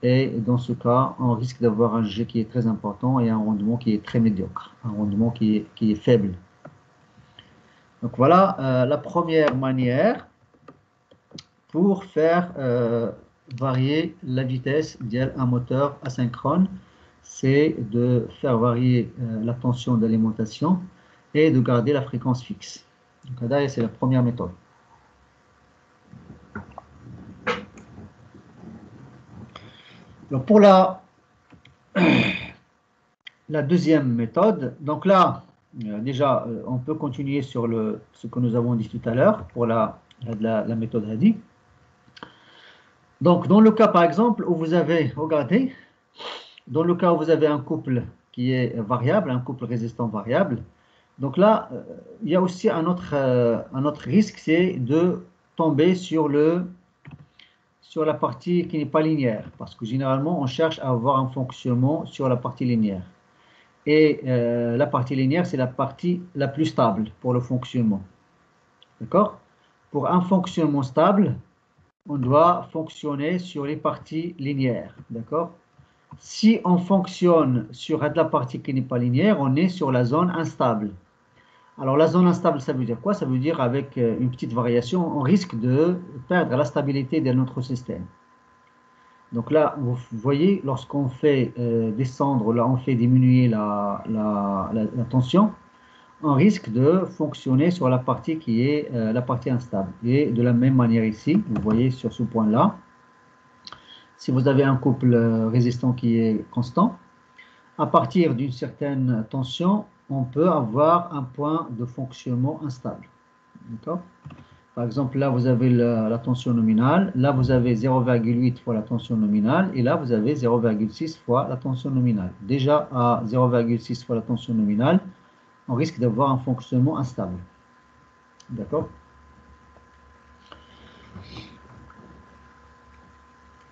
Et dans ce cas, on risque d'avoir un jet qui est très important et un rendement qui est très médiocre, un rendement qui est faible. Donc voilà la première manière pour faire varier la vitesse d'un moteur asynchrone, c'est de faire varier la tension d'alimentation et de garder la fréquence fixe. Donc là, c'est la première méthode. Donc pour la deuxième méthode, donc là, déjà, on peut continuer sur ce que nous avons dit tout à l'heure pour la méthode Hadi. Donc, dans le cas, par exemple, où vous avez, regardez, dans le cas où vous avez un couple qui est variable, un couple résistant variable, donc là, il y a aussi un autre risque, c'est de tomber sur la partie qui n'est pas linéaire, parce que généralement, on cherche à avoir un fonctionnement sur la partie linéaire. Et la partie linéaire, c'est la partie la plus stable pour le fonctionnement. D'accord? Pour un fonctionnement stable, on doit fonctionner sur les parties linéaires. D'accord? Si on fonctionne sur la partie qui n'est pas linéaire, on est sur la zone instable. Alors la zone instable, ça veut dire quoi? Ça veut dire avec une petite variation, on risque de perdre la stabilité de notre système. Donc là, vous voyez, lorsqu'on fait descendre, là on fait diminuer la tension, on risque de fonctionner sur la partie qui est la partie instable. Et de la même manière ici, vous voyez sur ce point-là, si vous avez un couple résistant qui est constant, à partir d'une certaine tension, on peut avoir un point de fonctionnement instable. D'accord? Par exemple, là, vous avez la tension nominale. Là, vous avez 0,8 fois la tension nominale. Et là, vous avez 0,6 fois la tension nominale. Déjà, à 0,6 fois la tension nominale, on risque d'avoir un fonctionnement instable. D'accord?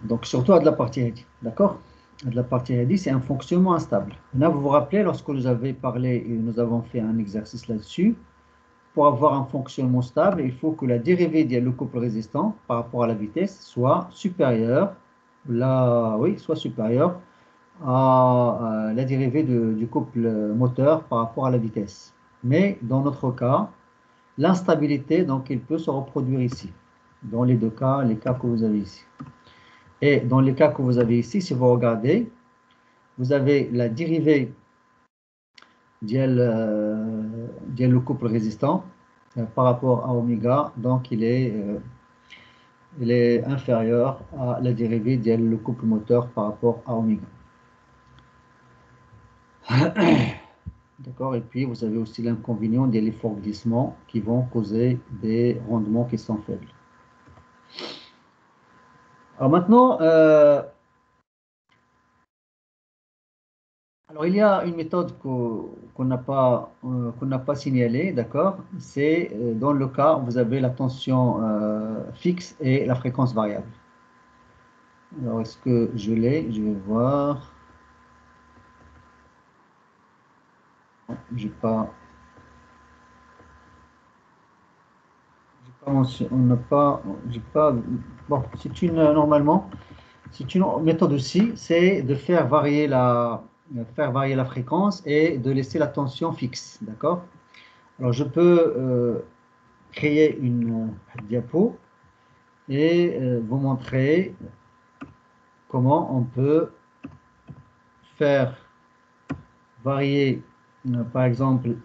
Donc, surtout à de la partie rédite. D'accord? À de la partie rédite, c'est un fonctionnement instable. Là, vous vous rappelez, lorsque nous avons parlé et nous avons fait un exercice là-dessus, pour avoir un fonctionnement stable, il faut que la dérivée du couple résistant par rapport à la vitesse soit supérieure, soit supérieure à la dérivée du couple moteur par rapport à la vitesse. Mais dans notre cas, l'instabilité, donc, il peut se reproduire ici. Dans les deux cas, les cas que vous avez ici. Et dans les cas que vous avez ici, si vous regardez, vous avez la dérivée le couple résistant par rapport à oméga, donc il est inférieur à la dérivée le couple moteur par rapport à oméga. D'accord, et puis vous avez aussi l'inconvénient des forts glissements qui vont causer des rendements qui sont faibles. Alors maintenant, alors il y a une méthode qu'on n'a pas signalée, d'accord? C'est dans le cas où vous avez la tension fixe et la fréquence variable. Alors est-ce que je l'ai? Je vais voir. J'ai pas mentionné, on n'a pas, j'ai pas. Bon, normalement, c'est une méthode aussi, c'est de faire varier la fréquence et de laisser la tension fixe, d'accord? Alors je peux créer une diapo et vous montrer comment on peut faire varier, par exemple,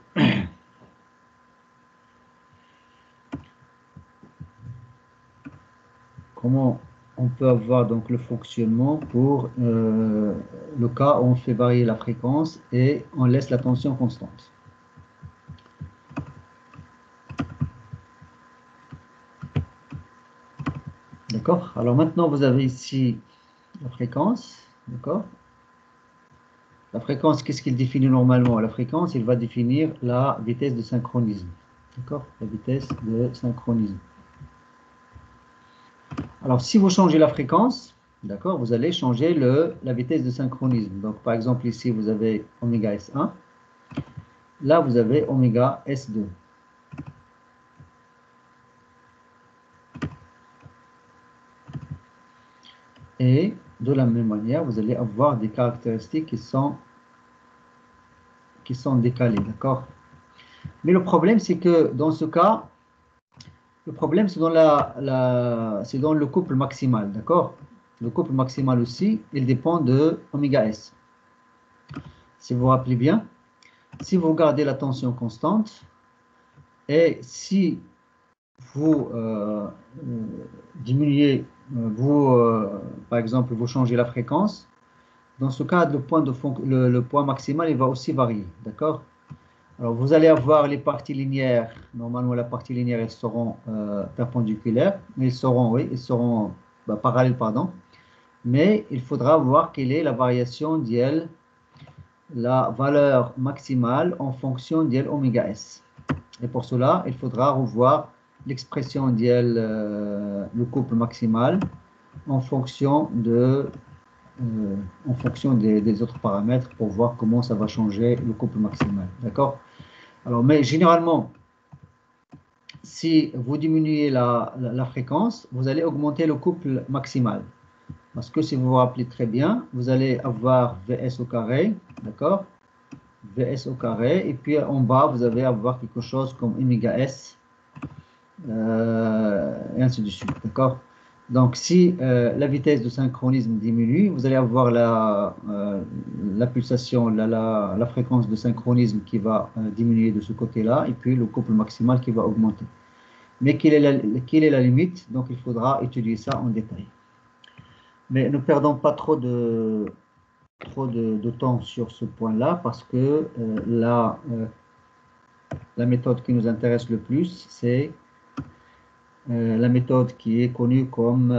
comment on peut avoir donc le fonctionnement pour le cas où on fait varier la fréquence et on laisse la tension constante. D'accord? Alors maintenant, vous avez ici la fréquence. D'accord? La fréquence, qu'est-ce qu'il définit normalement? La fréquence, il va définir la vitesse de synchronisme. D'accord? La vitesse de synchronisme. Alors, si vous changez la fréquence, d'accord, vous allez changer la vitesse de synchronisme. Donc, par exemple, ici, vous avez oméga S1. Là, vous avez oméga S2. Et de la même manière, vous allez avoir des caractéristiques qui sont décalées, d'accord? Mais le problème, c'est que dans ce cas, le problème, c'est dans le couple maximal, d'accord? Le couple maximal aussi, il dépend de oméga S. Si vous vous rappelez bien, si vous gardez la tension constante et si vous diminuez, par exemple, vous changez la fréquence, dans ce cas, le point maximal, il va aussi varier, d'accord? Alors, vous allez avoir les parties linéaires. Normalement, la partie linéaire, elles seront perpendiculaires. Elles seront parallèles, pardon. Mais il faudra voir quelle est la variation d'IL, la valeur maximale en fonction d'IL oméga S. Et pour cela, il faudra revoir l'expression d'IL, le couple maximal, en fonction des autres paramètres pour voir comment ça va changer le couple maximal. D'accord? Alors, mais généralement, si vous diminuez la fréquence, vous allez augmenter le couple maximal. Parce que si vous vous rappelez très bien, vous allez avoir Vs au carré, d'accord? Vs au carré, et puis en bas, vous allez avoir quelque chose comme oméga S, et ainsi de suite, d'accord? Donc, si la vitesse de synchronisme diminue, vous allez avoir la pulsation, la fréquence de synchronisme qui va diminuer de ce côté-là, et puis le couple maximal qui va augmenter. Mais quelle est la limite? Donc, il faudra étudier ça en détail. Mais ne perdons pas trop de temps sur ce point-là, parce que la méthode qui nous intéresse le plus, c'est la méthode qui est connue comme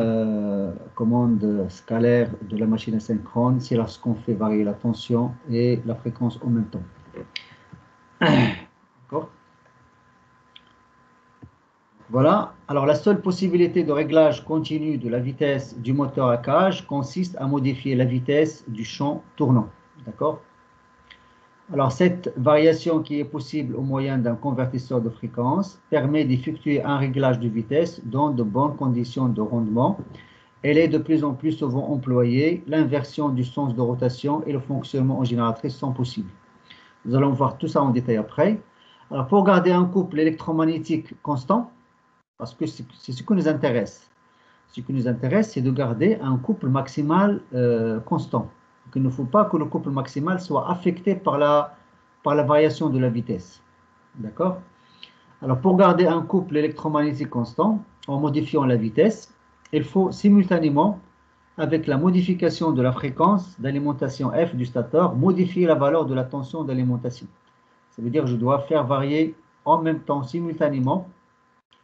commande scalaire de la machine asynchrone, c'est lorsqu'on fait varier la tension et la fréquence en même temps. D'accord? Voilà. Alors, la seule possibilité de réglage continu de la vitesse du moteur à cage consiste à modifier la vitesse du champ tournant. D'accord? Alors, cette variation qui est possible au moyen d'un convertisseur de fréquence permet d'effectuer un réglage de vitesse dans de bonnes conditions de rendement. Elle est de plus en plus souvent employée. L'inversion du sens de rotation et le fonctionnement en génératrice sont possibles. Nous allons voir tout ça en détail après. Alors, pour garder un couple électromagnétique constant, parce que c'est ce qui nous intéresse. Ce qui nous intéresse, c'est de garder un couple maximal constant. Donc, il ne faut pas que le couple maximal soit affecté par la variation de la vitesse. D'accord? Alors, pour garder un couple électromagnétique constant, en modifiant la vitesse, il faut simultanément, avec la modification de la fréquence d'alimentation F du stateur, modifier la valeur de la tension d'alimentation. Ça veut dire que je dois faire varier en même temps, simultanément,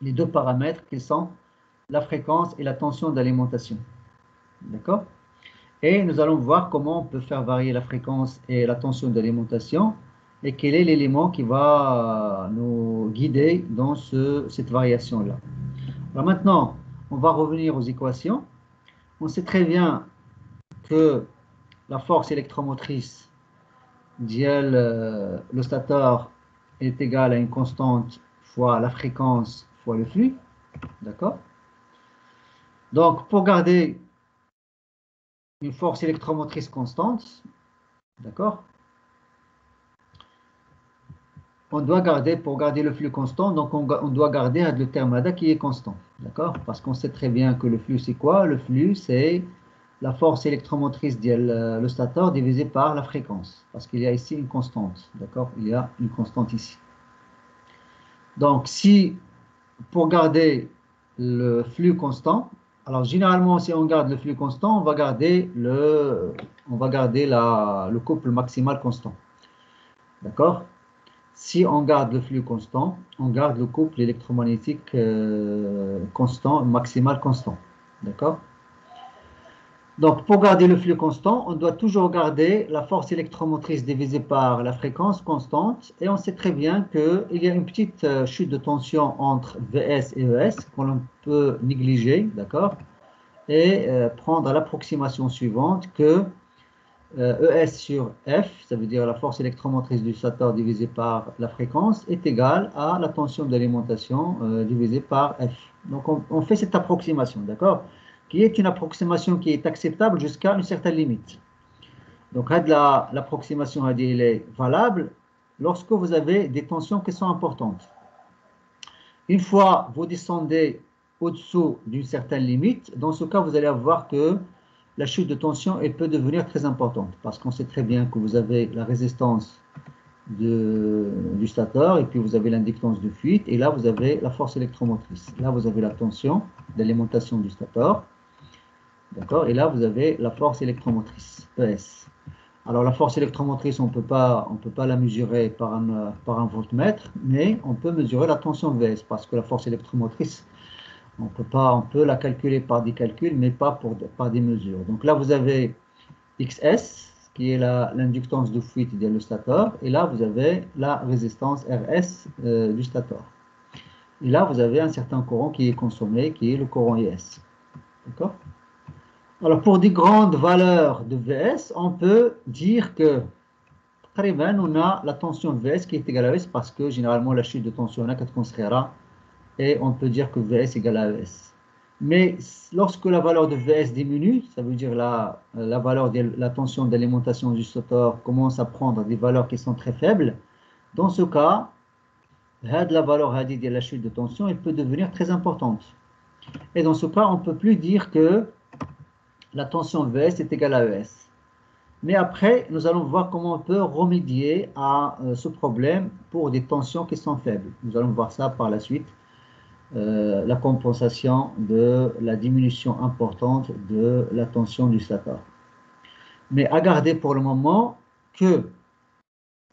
les deux paramètres qui sont la fréquence et la tension d'alimentation. D'accord? Et nous allons voir comment on peut faire varier la fréquence et la tension d'alimentation et quel est l'élément qui va nous guider dans cette variation-là. Alors maintenant, on va revenir aux équations. On sait très bien que la force électromotrice le stateur est égale à une constante fois la fréquence fois le flux. D'accord? Donc, pour garder une force électromotrice constante, d'accord, on doit garder, pour garder le flux constant, donc on doit garder le terme ADA qui est constant, d'accord, parce qu'on sait très bien que le flux, c'est quoi? Le flux, c'est la force électromotrice le stateur divisé par la fréquence, parce qu'il y a ici une constante, d'accord, il y a une constante ici. Donc, si, pour garder le flux constant, alors généralement, si on garde le flux constant, on va garder le couple maximal constant. D'accord? Si on garde le flux constant, on garde le couple électromagnétique constant, maximal constant. D'accord? Donc, pour garder le flux constant, on doit toujours garder la force électromotrice divisée par la fréquence constante. Et on sait très bien qu'il y a une petite chute de tension entre Vs et Es qu'on peut négliger, d'accord? Et prendre l'approximation suivante que ES sur F, ça veut dire la force électromotrice du stateur divisée par la fréquence, est égale à la tension d'alimentation divisée par F. Donc, on fait cette approximation, d'accord? Qui est une approximation qui est acceptable jusqu'à une certaine limite. Donc, l'approximation elle est valable lorsque vous avez des tensions qui sont importantes. Une fois vous descendez au-dessous d'une certaine limite, dans ce cas, vous allez voir que la chute de tension elle peut devenir très importante parce qu'on sait très bien que vous avez la résistance du stateur et puis vous avez l'inductance de fuite et là vous avez la force électromotrice. Là vous avez la tension d'alimentation du stateur. D'accord? Et là, vous avez la force électromotrice, ES. Alors, la force électromotrice, on ne peut pas la mesurer par un voltmètre, mais on peut mesurer la tension VS, parce que la force électromotrice, on peut la calculer par des calculs, mais pas par des mesures. Donc là, vous avez XS, qui est l'inductance de fuite du stateur, et là, vous avez la résistance RS du stateur. Et là, vous avez un certain courant qui est consommé, qui est le courant IS. D'accord? Alors, pour des grandes valeurs de VS, on peut dire que très bien, on a la tension VS qui est égale à ES parce que généralement la chute de tension est 4 et on peut dire que VS égale à ES. Mais lorsque la valeur de VS diminue, ça veut dire la valeur de la tension d'alimentation du stateur commence à prendre des valeurs qui sont très faibles, dans ce cas, la valeur de la chute de tension elle peut devenir très importante. Et dans ce cas, on ne peut plus dire que la tension VS est égale à ES. Mais après, nous allons voir comment on peut remédier à ce problème pour des tensions qui sont faibles. Nous allons voir ça par la suite, la compensation de la diminution importante de la tension du stator. Mais à garder pour le moment que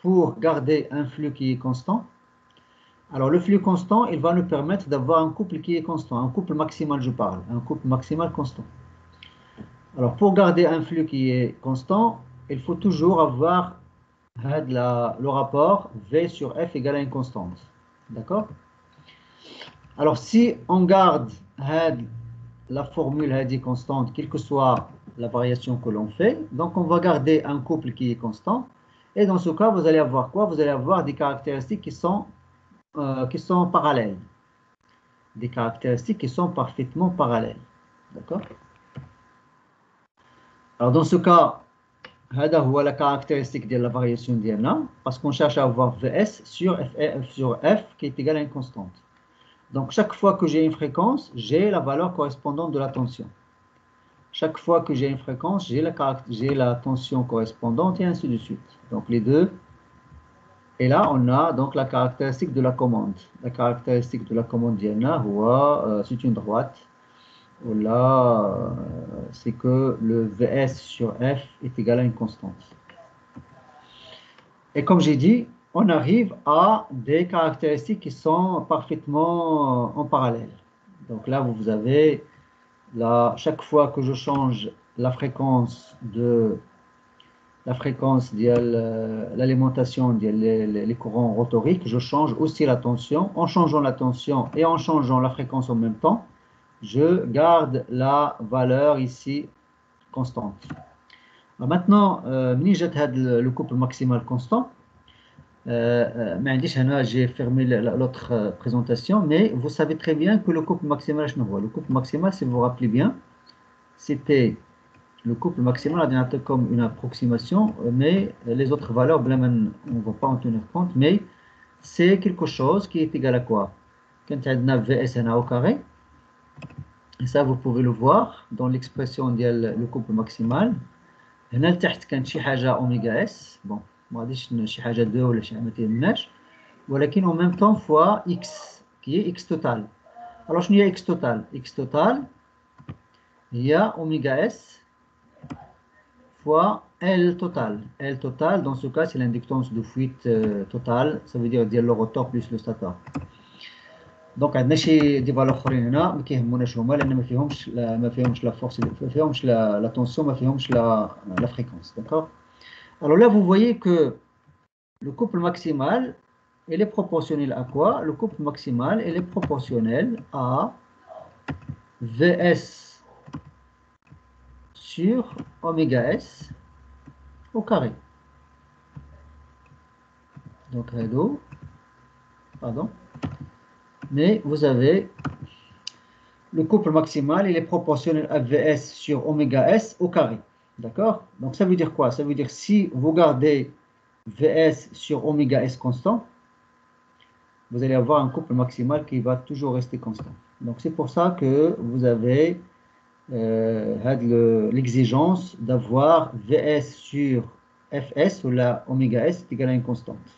pour garder un flux qui est constant, alors le flux constant, il va nous permettre d'avoir un couple qui est constant, un couple maximal je parle, un couple maximal constant. Alors pour garder un flux qui est constant, il faut toujours avoir le rapport V sur F égale à une constante. D'accord? Alors si on garde la formule constante, quelle que soit la variation que l'on fait, donc on va garder un couple qui est constant. Et dans ce cas, vous allez avoir quoi? Vous allez avoir des caractéristiques qui sont parallèles. Des caractéristiques qui sont parfaitement parallèles. D'accord? Alors dans ce cas, هذا هو la caractéristique de la variation ديالنا parce qu'on cherche à avoir Vs sur F qui est égal à une constante. Donc chaque fois que j'ai une fréquence, j'ai la valeur correspondante de la tension. Chaque fois que j'ai une fréquence, j'ai la tension correspondante et ainsi de suite. Donc les deux. Et là, on a donc la caractéristique de la commande. La caractéristique de la commande ديالنا c'est une droite. Là, c'est que le Vs sur F est égal à une constante. Et comme j'ai dit, on arrive à des caractéristiques qui sont parfaitement en parallèle. Donc là, vous avez, chaque fois que je change la fréquence de l'alimentation des courants rotoriques, je change aussi la tension. En changeant la tension et en changeant la fréquence en même temps, je garde la valeur ici constante. Maintenant, le couple maximal constant, j'ai fermé l'autre présentation, mais vous savez très bien que le couple maximal, le couple maximal, si vous vous rappelez bien, c'était le couple maximal comme une approximation, mais les autres valeurs, on ne va pas en tenir compte, mais c'est quelque chose qui est égal à quoi? Quand on a VSNA au carré, et ça vous pouvez le voir dans l'expression le couple maximal. هنا لتحت كانت شي حاجه اوميغا اس بون ما غاديش شي حاجه 2 ولا شي حاجه ما تهمناش ولكن en même temps fois x qui est x total. Alors شنو هي x total? X total هي اوميغا s fois L total. L total dans ce cas c'est l'inductance de fuite totale, ça veut dire ديال le rotor plus le stator. دونك عندنا شي دي فالور اخرين هنا ما كيهموناش هما لان ما فيهمش لا فورس ما فيهمش لا تونسيون ما فيهمش la fréquence. D'accord? Alors là vous voyez que le couple maximal il est proportionnel à quoi? Le couple maximal il est proportionnel à Vs sur oméga s au carré. Donc pardon. Mais vous avez le couple maximal, il est proportionnel à Vs sur oméga s au carré. D'accord? Donc ça veut dire quoi? Ça veut dire si vous gardez Vs sur oméga s constant, vous allez avoir un couple maximal qui va toujours rester constant. Donc c'est pour ça que vous avez l'exigence d'avoir Vs sur Fs ou la oméga s est égal à une constante.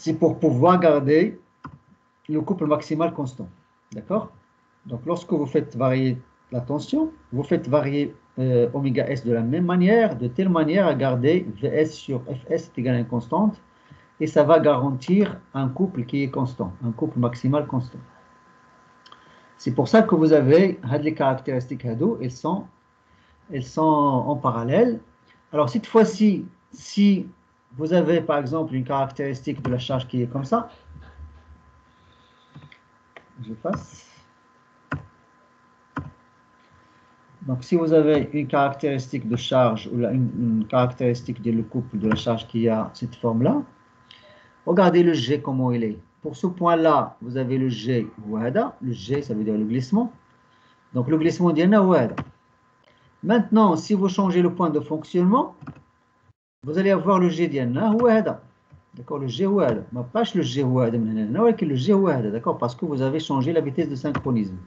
C'est pour pouvoir garder le couple maximal constant. D'accord? Donc, lorsque vous faites varier la tension, vous faites varier oméga s de la même manière, de telle manière à garder Vs sur Fs est égal à une constante, et ça va garantir un couple qui est constant, un couple maximal constant. C'est pour ça que vous avez les caractéristiques elles sont en parallèle. Alors, cette fois-ci, si vous avez par exemple une caractéristique de la charge qui est comme ça, je passe. Donc, si vous avez une caractéristique de charge ou une caractéristique de le couple de la charge qui a cette forme-là, regardez le G comment il est. Pour ce point-là, vous avez le G ouada. Le G, ça veut dire le glissement. Donc, le glissement d'Yana ouada. Maintenant, si vous changez le point de fonctionnement, vous allez avoir le G d'Yana ouada. D'accord, le G ouada. Mais pas le G ouada, mais le G ouada, d'accord, parce que vous avez changé la vitesse de synchronisme.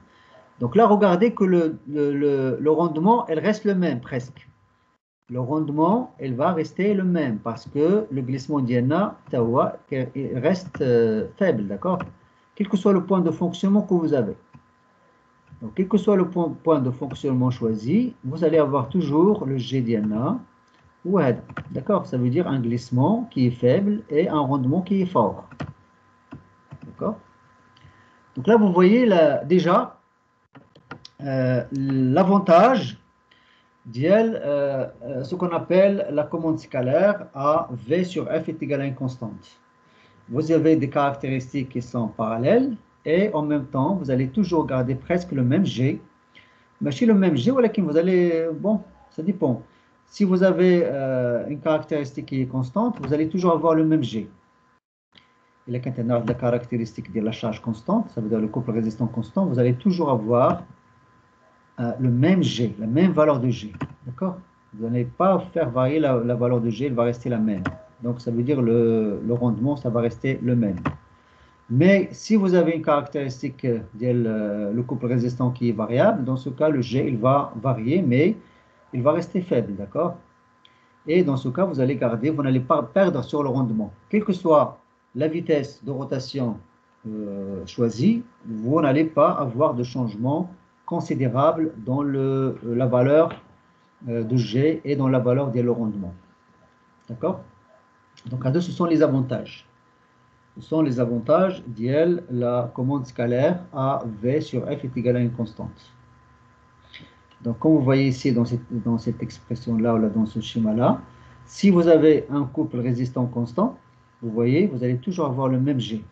Donc là, regardez que le rendement, elle reste le même presque. Le rendement, elle va rester le même parce que le glissement d'Iana, Tawa, il reste faible, d'accord? Quel que soit le point de fonctionnement que vous avez. Donc, quel que soit le point de fonctionnement choisi, vous allez avoir toujours le G d'Iana ou Had. D'accord? Ça veut dire un glissement qui est faible et un rendement qui est fort. D'accord? Donc là, vous voyez déjà l'avantage ce qu'on appelle la commande scalaire à V sur F est égal à une constante. Vous avez des caractéristiques qui sont parallèles et en même temps, vous allez toujours garder presque le même G. Mais chez le même G, vous allez, bon, ça dépend. Si vous avez une caractéristique qui est constante, vous allez toujours avoir le même G. Et là, quand on a la caractéristique de la charge constante, ça veut dire le couple résistant constant, vous allez toujours avoir le même G, la même valeur de G. D'accord? Vous n'allez pas faire varier la valeur de G, elle va rester la même. Donc, ça veut dire le rendement, ça va rester le même. Mais si vous avez une caractéristique le couple résistant qui est variable, dans ce cas, le G, il va varier, mais il va rester faible. D'accord? Et dans ce cas, vous allez garder, vous n'allez pas perdre sur le rendement. Quelle que soit la vitesse de rotation choisie, vous n'allez pas avoir de changement considérable dans la valeur de G et dans la valeur de le rendement. D'accord? Donc, à deux, ce sont les avantages. Ce sont les avantages d'IL, la commande scalaire A, V sur F est égal à une constante. Donc, comme vous voyez ici dans cette expression-là ou là, dans ce schéma-là, si vous avez un couple résistant constant, vous voyez, vous allez toujours avoir le même G.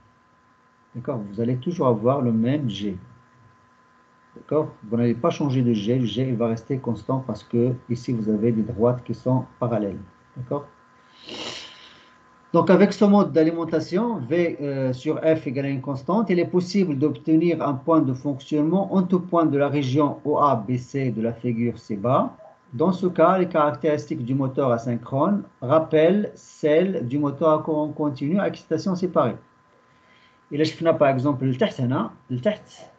D'accord? Vous allez toujours avoir le même G. D'accord? Vous n'allez pas changer de G. Le G il va rester constant parce que ici, vous avez des droites qui sont parallèles. D'accord? Donc, avec ce mode d'alimentation, V sur F égale à une constante, il est possible d'obtenir un point de fonctionnement en tout point de la région OA, BC de la figure C-bas. Dans ce cas, les caractéristiques du moteur asynchrone rappellent celles du moteur à courant continu à excitation séparée. Et là, je fais par exemple le test.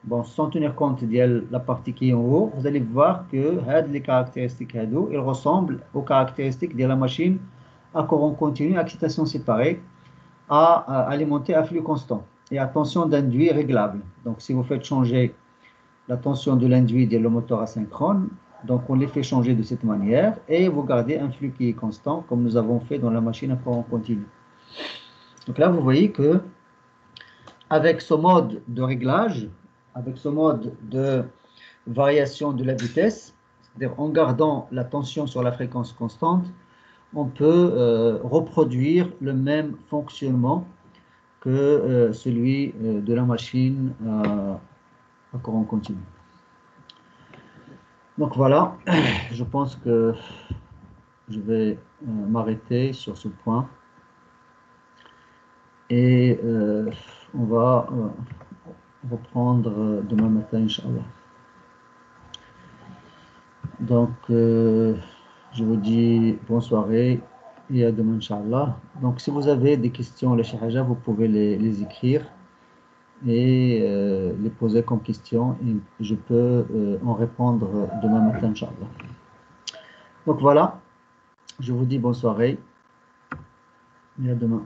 Bon, sans tenir compte de la partie qui est en haut, vous allez voir que les caractéristiques ils ressemblent aux caractéristiques de la machine à courant continu, à excitation séparée, à alimenter à flux constant et à tension d'induit réglable. Donc, si vous faites changer la tension de l'induit et le moteur asynchrone, donc on les fait changer de cette manière et vous gardez un flux qui est constant comme nous avons fait dans la machine à courant continu. Donc là, vous voyez que avec ce mode de réglage, avec ce mode de variation de la vitesse, c'est-à-dire en gardant la tension sur la fréquence constante, on peut reproduire le même fonctionnement que celui de la machine à courant continu. Donc voilà, je pense que je vais m'arrêter sur ce point et on va reprendre demain matin, Inch'Allah. Donc, je vous dis bonne soirée et à demain, Inch'Allah. Donc, si vous avez des questions, les Haja, vous pouvez les écrire et les poser comme questions et je peux en répondre demain matin, Inch'Allah. Donc, voilà, je vous dis bonne soirée et à demain.